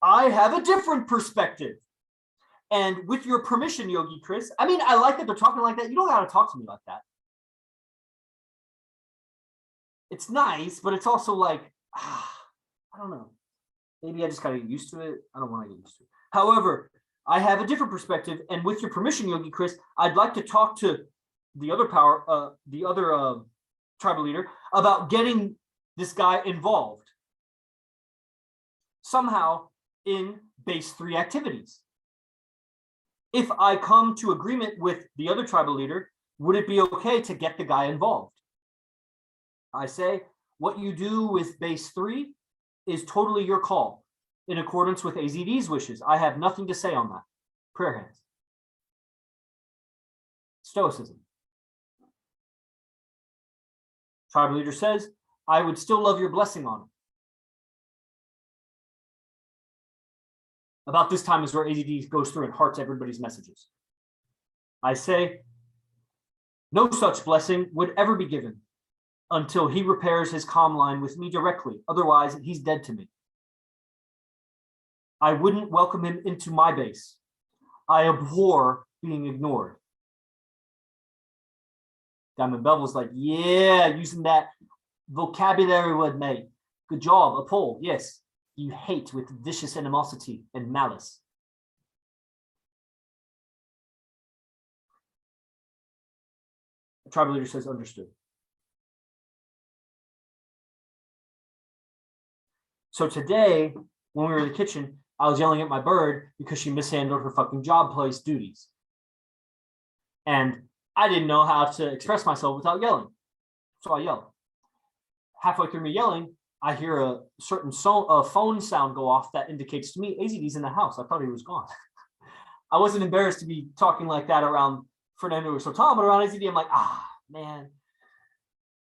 I have a different perspective. And with your permission, Yogi Chris, I mean, I like that they're talking like that. You don't got to talk to me like that. It's nice, but it's also like, I don't know. Maybe I just got to get used to it. I don't want to get used to it. However, I have a different perspective, and with your permission, Yogi Chris, I'd like to talk to the other tribal leader about getting this guy involved somehow in base 3 activities. If I come to agreement with the other tribal leader, would it be okay to get the guy involved? I say, what you do with base 3 is totally your call. In accordance with AZD's wishes. I have nothing to say on that. Prayer hands. Stoicism. Tribal leader says, I would still love your blessing on it. About this time is where AZD goes through and hearts everybody's messages. I say, no such blessing would ever be given until he repairs his comm line with me directly. Otherwise, he's dead to me. I wouldn't welcome him into my base. I abhor being ignored. Diamond Bevel's like, yeah, using that vocabulary word, mate. Good job. A poll. Yes. You hate with vicious animosity and malice. The tribal leader says, understood. So today, when we were in the kitchen, I was yelling at my bird because she mishandled her fucking job place duties. And I didn't know how to express myself without yelling. So I yelled. Halfway through me yelling, I hear a certain phone sound go off that indicates to me AZD's in the house. I thought he was gone. I wasn't embarrassed to be talking like that around Fernando or Sultan, but around AZD, I'm like, man.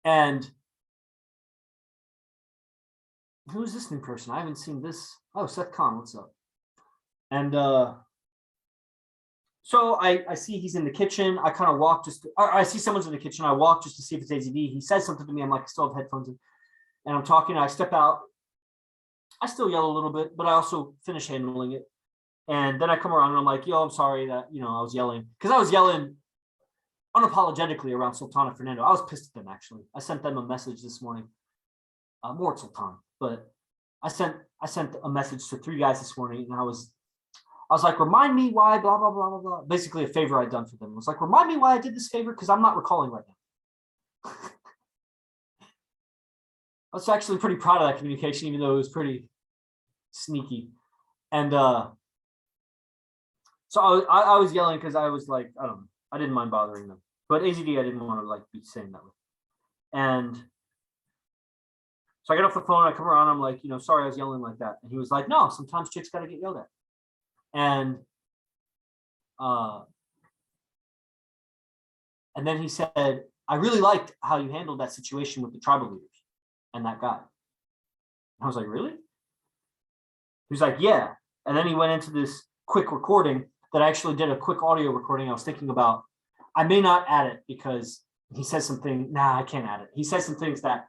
And who's this new person? I haven't seen this. Oh, Seth Khan, what's up? And so I see he's in the kitchen. I kind of walk I see someone's in the kitchen. I walk just to see if it's AZD. He says something to me. I'm like, I still have headphones in. And I'm talking. I step out. I still yell a little bit, but I also finish handling it. And then I come around and I'm like, yo, I'm sorry that, I was yelling. Because I was yelling unapologetically around Sultan and Fernando. I was pissed at them, actually. I sent them a message this morning. More at Sultan. But I sent a message to 3 guys this morning, and I was like, remind me why, blah, blah, blah, blah, blah. Basically a favor I'd done for them. I was like, remind me why I did this favor, because I'm not recalling right now. I was actually pretty proud of that communication, even though it was pretty sneaky. And so I was yelling because I was like, I don't know, I didn't mind bothering them. But AZD, I didn't want to like be saying that with. And so I get off the phone, I come around, I'm like, sorry I was yelling like that. And he was like, no, sometimes chicks got to get yelled at. And then he said, I really liked how you handled that situation with the tribal leaders and that guy. And I was like, really? He was like, yeah. And then he went into this quick recording that I actually did a quick audio recording. I was thinking about, I may not add it because he says something, I can't add it. He says some things that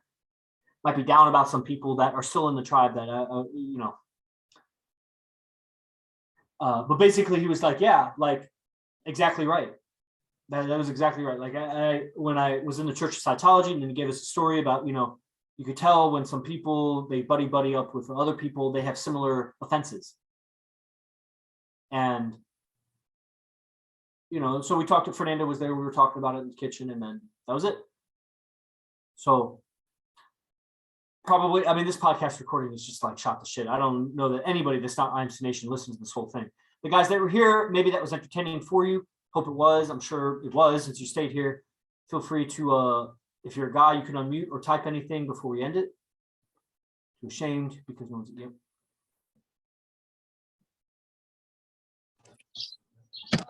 might be down about some people that are still in the tribe that, but basically he was like, yeah, like exactly right. That was exactly right. Like when I was in the Church of Scientology, and then he gave us a story about, you could tell when some people, they buddy up with other people, they have similar offenses. And, so we talked to Fernando was there, we were talking about it in the kitchen, and then that was it. So probably, this podcast recording is just like shot to shit. I don't know that anybody that's not IMC Nation listens to this whole thing. The guys that were here, maybe that was entertaining for you. Hope it was. I'm sure it was since you stayed here. Feel free to, if you're a guy, you can unmute or type anything before we end it. Too ashamed because no one's, yep.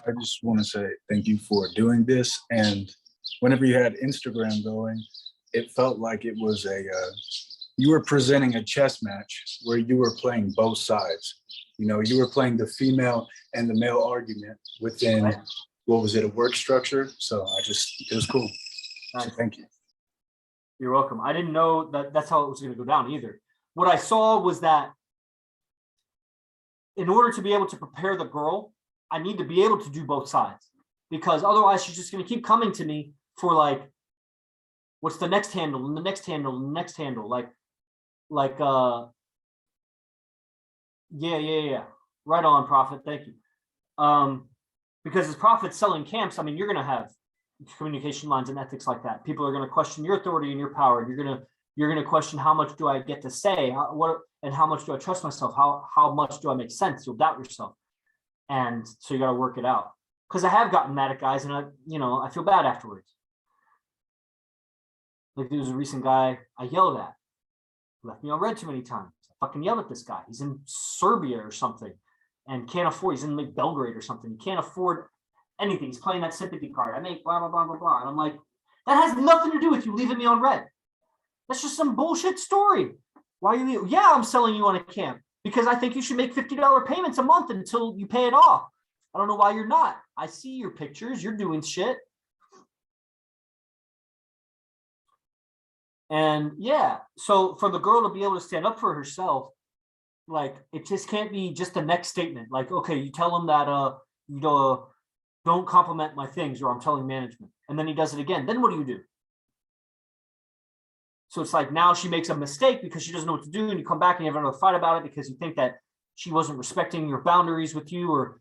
I just want to say thank you for doing this. And whenever you had Instagram going, it felt like it was you were presenting a chess match where you were playing both sides. You were playing the female and the male argument within, right. What was it, a work structure? So it was cool. Nice. So thank you. You're welcome. I didn't know that that's how it was going to go down either. What I saw was that in order to be able to prepare the girl, I need to be able to do both sides, because otherwise she's just going to keep coming to me for like, what's the next handle and the next handle and the next handle? Yeah. Right on, Prophet. Thank you. Because as Prophet's selling camps, you're going to have communication lines and ethics like that. People are going to question your authority and your power. You're going to question, how much do I get to say? And how much do I trust myself? How much do I make sense? You'll doubt yourself. And so you got to work it out. Because I have gotten mad at guys, and I feel bad afterwards. Like there was a recent guy I yelled at, left me on red too many times. I fucking yelled at this guy. He's in Serbia or something and can't afford, he's in like Belgrade or something. He can't afford anything. He's playing that sympathy card. I make blah, blah, blah, blah, blah. And I'm like, that has nothing to do with you leaving me on red. That's just some bullshit story. Why are you? Yeah, I'm selling you on a camp because I think you should make $50 payments a month until you pay it off. I don't know why you're not. I see your pictures. You're doing shit. And yeah, so for the girl to be able to stand up for herself, like it just can't be just the next statement. Like, okay, you tell them that don't compliment my things, or I'm telling management. And then he does it again. Then what do you do? So it's like now she makes a mistake because she doesn't know what to do, and you come back and you have another fight about it because you think that she wasn't respecting your boundaries with you, or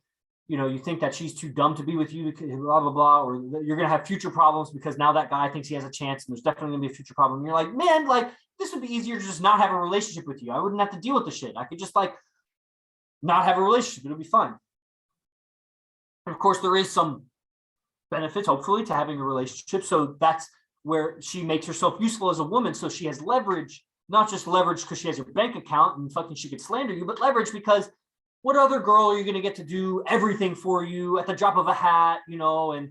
you think that she's too dumb to be with you, blah blah blah, or you're gonna have future problems because now that guy thinks he has a chance, and there's definitely gonna be a future problem. And you're like, man, like this would be easier to just not have a relationship with you. I wouldn't have to deal with the shit. I could just like not have a relationship. It'll be fine. And of course, there is some benefits, hopefully, to having a relationship. So that's where she makes herself useful as a woman. So she has leverage, not just leverage because she has your bank account and fucking she could slander you, but leverage because what other girl are you going to get to do everything for you at the drop of a hat, and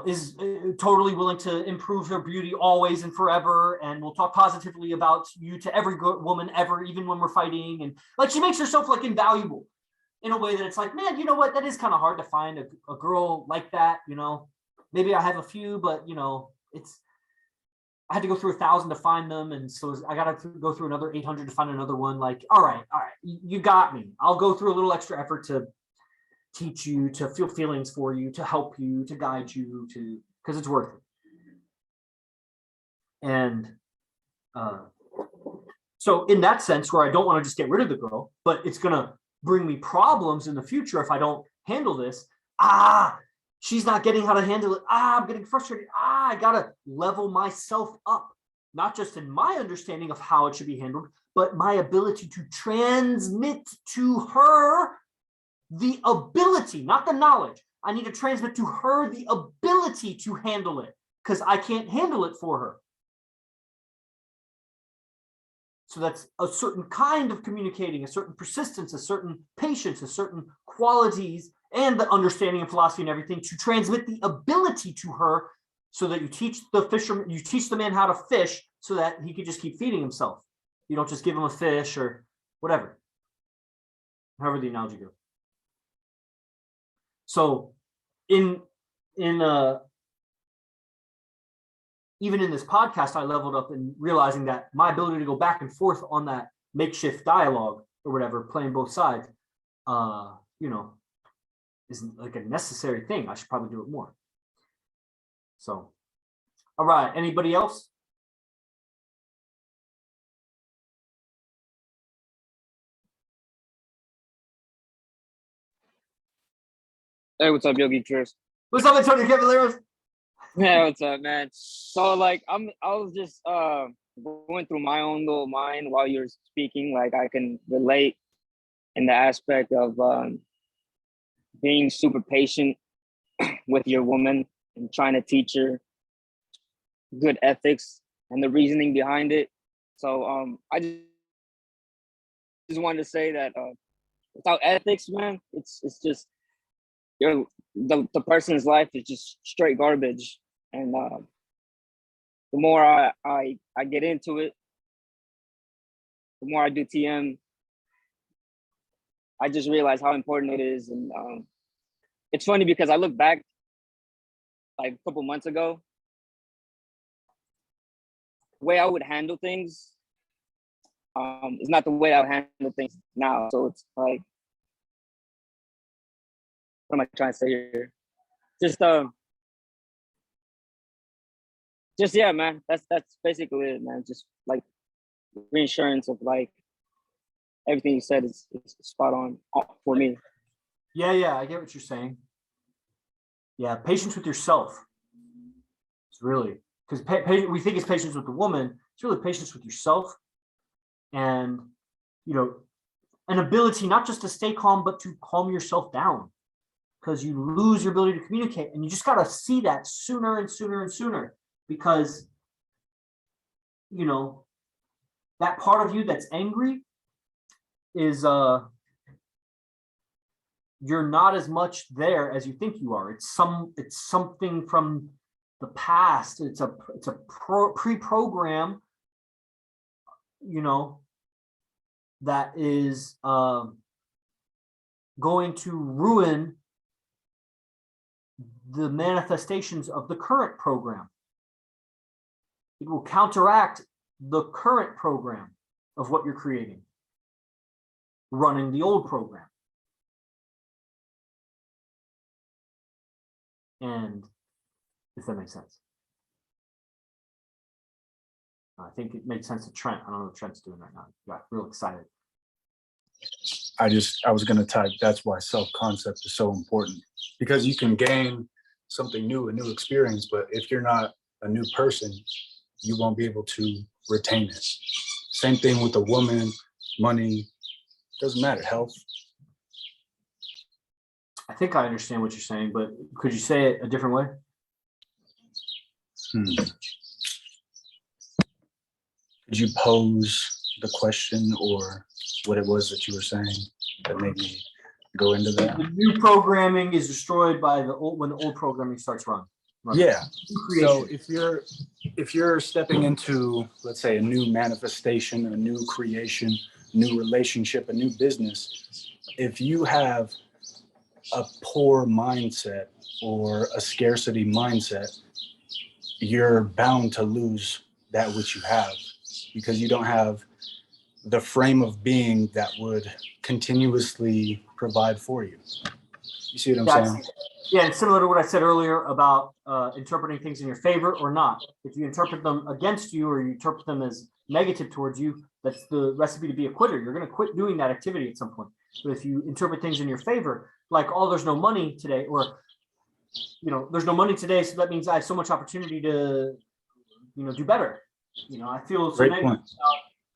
is totally willing to improve her beauty always and forever, and will talk positively about you to every woman ever, even when we're fighting, and like she makes herself like invaluable in a way that it's like, man, you know what? That is kind of hard to find a girl like that. Maybe I have a few, but I had to go through 1,000 to find them, and so I got to go through another 800 to find another one. Like, all right, you got me. I'll go through a little extra effort to teach you, to feel feelings for you, to help you, to guide you, because it's worth it. And so in that sense, where I don't want to just get rid of the girl, but it's gonna bring me problems in the future if I don't handle this. She's not getting how to handle it. I'm getting frustrated. I gotta level myself up, not just in my understanding of how it should be handled, but my ability to transmit to her the ability, not the knowledge. I need to transmit to her the ability to handle it, because I can't handle it for her. So that's a certain kind of communicating, a certain persistence, a certain patience, a certain qualities, and the understanding and philosophy and everything to transmit the ability to her, so that you teach the man how to fish so that he can just keep feeding himself. You don't just give him a fish or whatever, however the analogy goes. So even in this podcast, I leveled up in realizing that my ability to go back and forth on that makeshift dialogue or whatever, playing both sides, is like a necessary thing. I should probably do it more. So, all right. Anybody else? Hey, what's up, Yogi Chris? What's up, Antonio Cavaleros? Yeah, what's up, man? So like I was just going through my own little mind while you're speaking. Like I can relate in the aspect of being super patient with your woman and trying to teach her good ethics and the reasoning behind it. So I just wanted to say that without ethics, man, it's just the person's life is just straight garbage. And the more I get into it, the more I do TM, I just realize how important it is. And it's funny because I look back like a couple months ago, the way I would handle things is not the way I would handle things now. So it's like, what am I trying to say here? Just yeah, man. That's basically it, man. Just like reinsurance of like everything you said is spot on for me. Yeah, I get what you're saying. Yeah, patience with yourself. It's really, because we think it's patience with the woman. It's really patience with yourself, and an ability not just to stay calm, but to calm yourself down, because you lose your ability to communicate, and you just got to see that sooner and sooner and sooner, because that part of you that's angry is you're not as much there as you think you are. It's something from the past. It's a pre-program, that is going to ruin the manifestations of the current program. It will counteract the current program of what you're creating, running the old program. And if that makes sense. I think it makes sense to Trent. I don't know what Trent's doing right now. He got real excited. I was going to type, that's why self-concept is so important, because you can gain something new, a new experience, but if you're not a new person, you won't be able to retain it. Same thing with a woman, money, doesn't matter, health. I think I understand what you're saying, but could you say it a different way? Could you pose the question or what it was that you were saying that made me go into that? The new programming is destroyed by the old when the old programming starts running. Yeah. So Creation. if you're stepping into, let's say, a new manifestation, a new creation, new relationship, a new business, if you have a poor mindset or a scarcity mindset, you're bound to lose that which you have, because you don't have the frame of being that would continuously provide for you. You see what I'm saying? Yeah, and similar to what I said earlier about interpreting things in your favor or not. If you interpret them against you or you interpret them as negative towards you, that's the recipe to be a quitter. You're going to quit doing that activity at some point. But if you interpret things in your favor, like, oh, there's no money today, or, you know, there's no money today, so that means I have so much opportunity to, you know, do better. You know, I feel so negative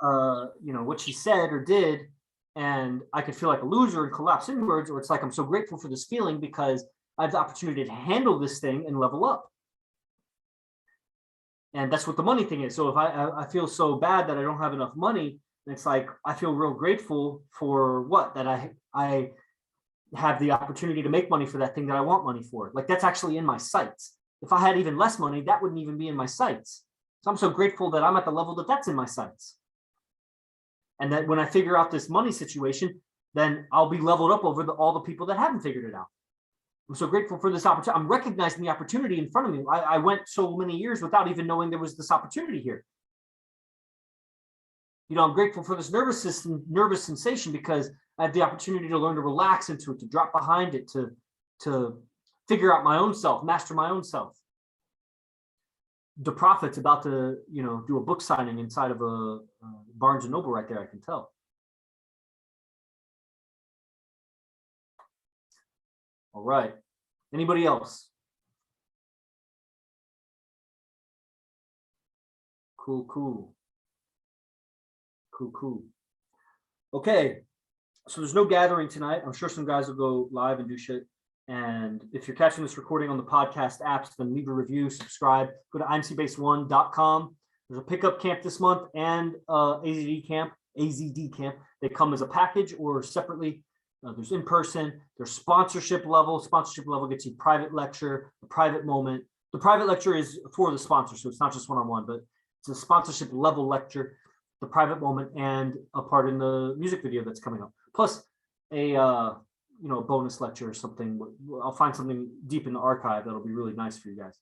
about, you know, what she said or did, and I could feel like a loser and collapse inwards, or it's like I'm so grateful for this feeling because I have the opportunity to handle this thing and level up. And that's what the money thing is. So if I feel so bad that I don't have enough money, it's like I feel real grateful for what, that I have the opportunity to make money for that thing that I want money for. Like, that's actually in my sights. If I had even less money, that wouldn't even be in my sights. So I'm so grateful that I'm at the level that that's in my sights. And that when I figure out this money situation, then I'll be leveled up over all the people that haven't figured it out. I'm so grateful for this opportunity. I'm recognizing the opportunity in front of me. I went so many years without even knowing there was this opportunity here. You know, I'm grateful for this nervous sensation because I have the opportunity to learn to relax into it, to drop behind it, to figure out my own self, master my own self. The Prophet's about to, you know, do a book signing inside of a Barnes and Noble right there, I can tell. All right. Anybody else? Cool, cool. Cool, cool. Okay. So there's no gathering tonight. I'm sure some guys will go live and do shit. And if you're catching this recording on the podcast apps, then leave a review, subscribe, go to imcbase1.com. There's a pickup camp this month and AZD camp. They come as a package or separately. There's in person, there's sponsorship level. Sponsorship level gets you private lecture, a private moment. The private lecture is for the sponsor, so it's not just one-on-one, but it's a sponsorship level lecture, the private moment, and a part in the music video that's coming up. Plus a you know, a bonus lecture or something. I'll find something deep in the archive that'll be really nice for you guys.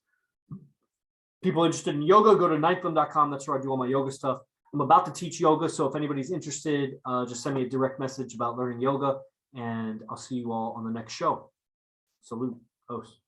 People interested in yoga, go to ninthlim.com. That's where I do all my yoga stuff. I'm about to teach yoga, so if anybody's interested, just send me a direct message about learning yoga. And I'll see you all on the next show. Salute. Os.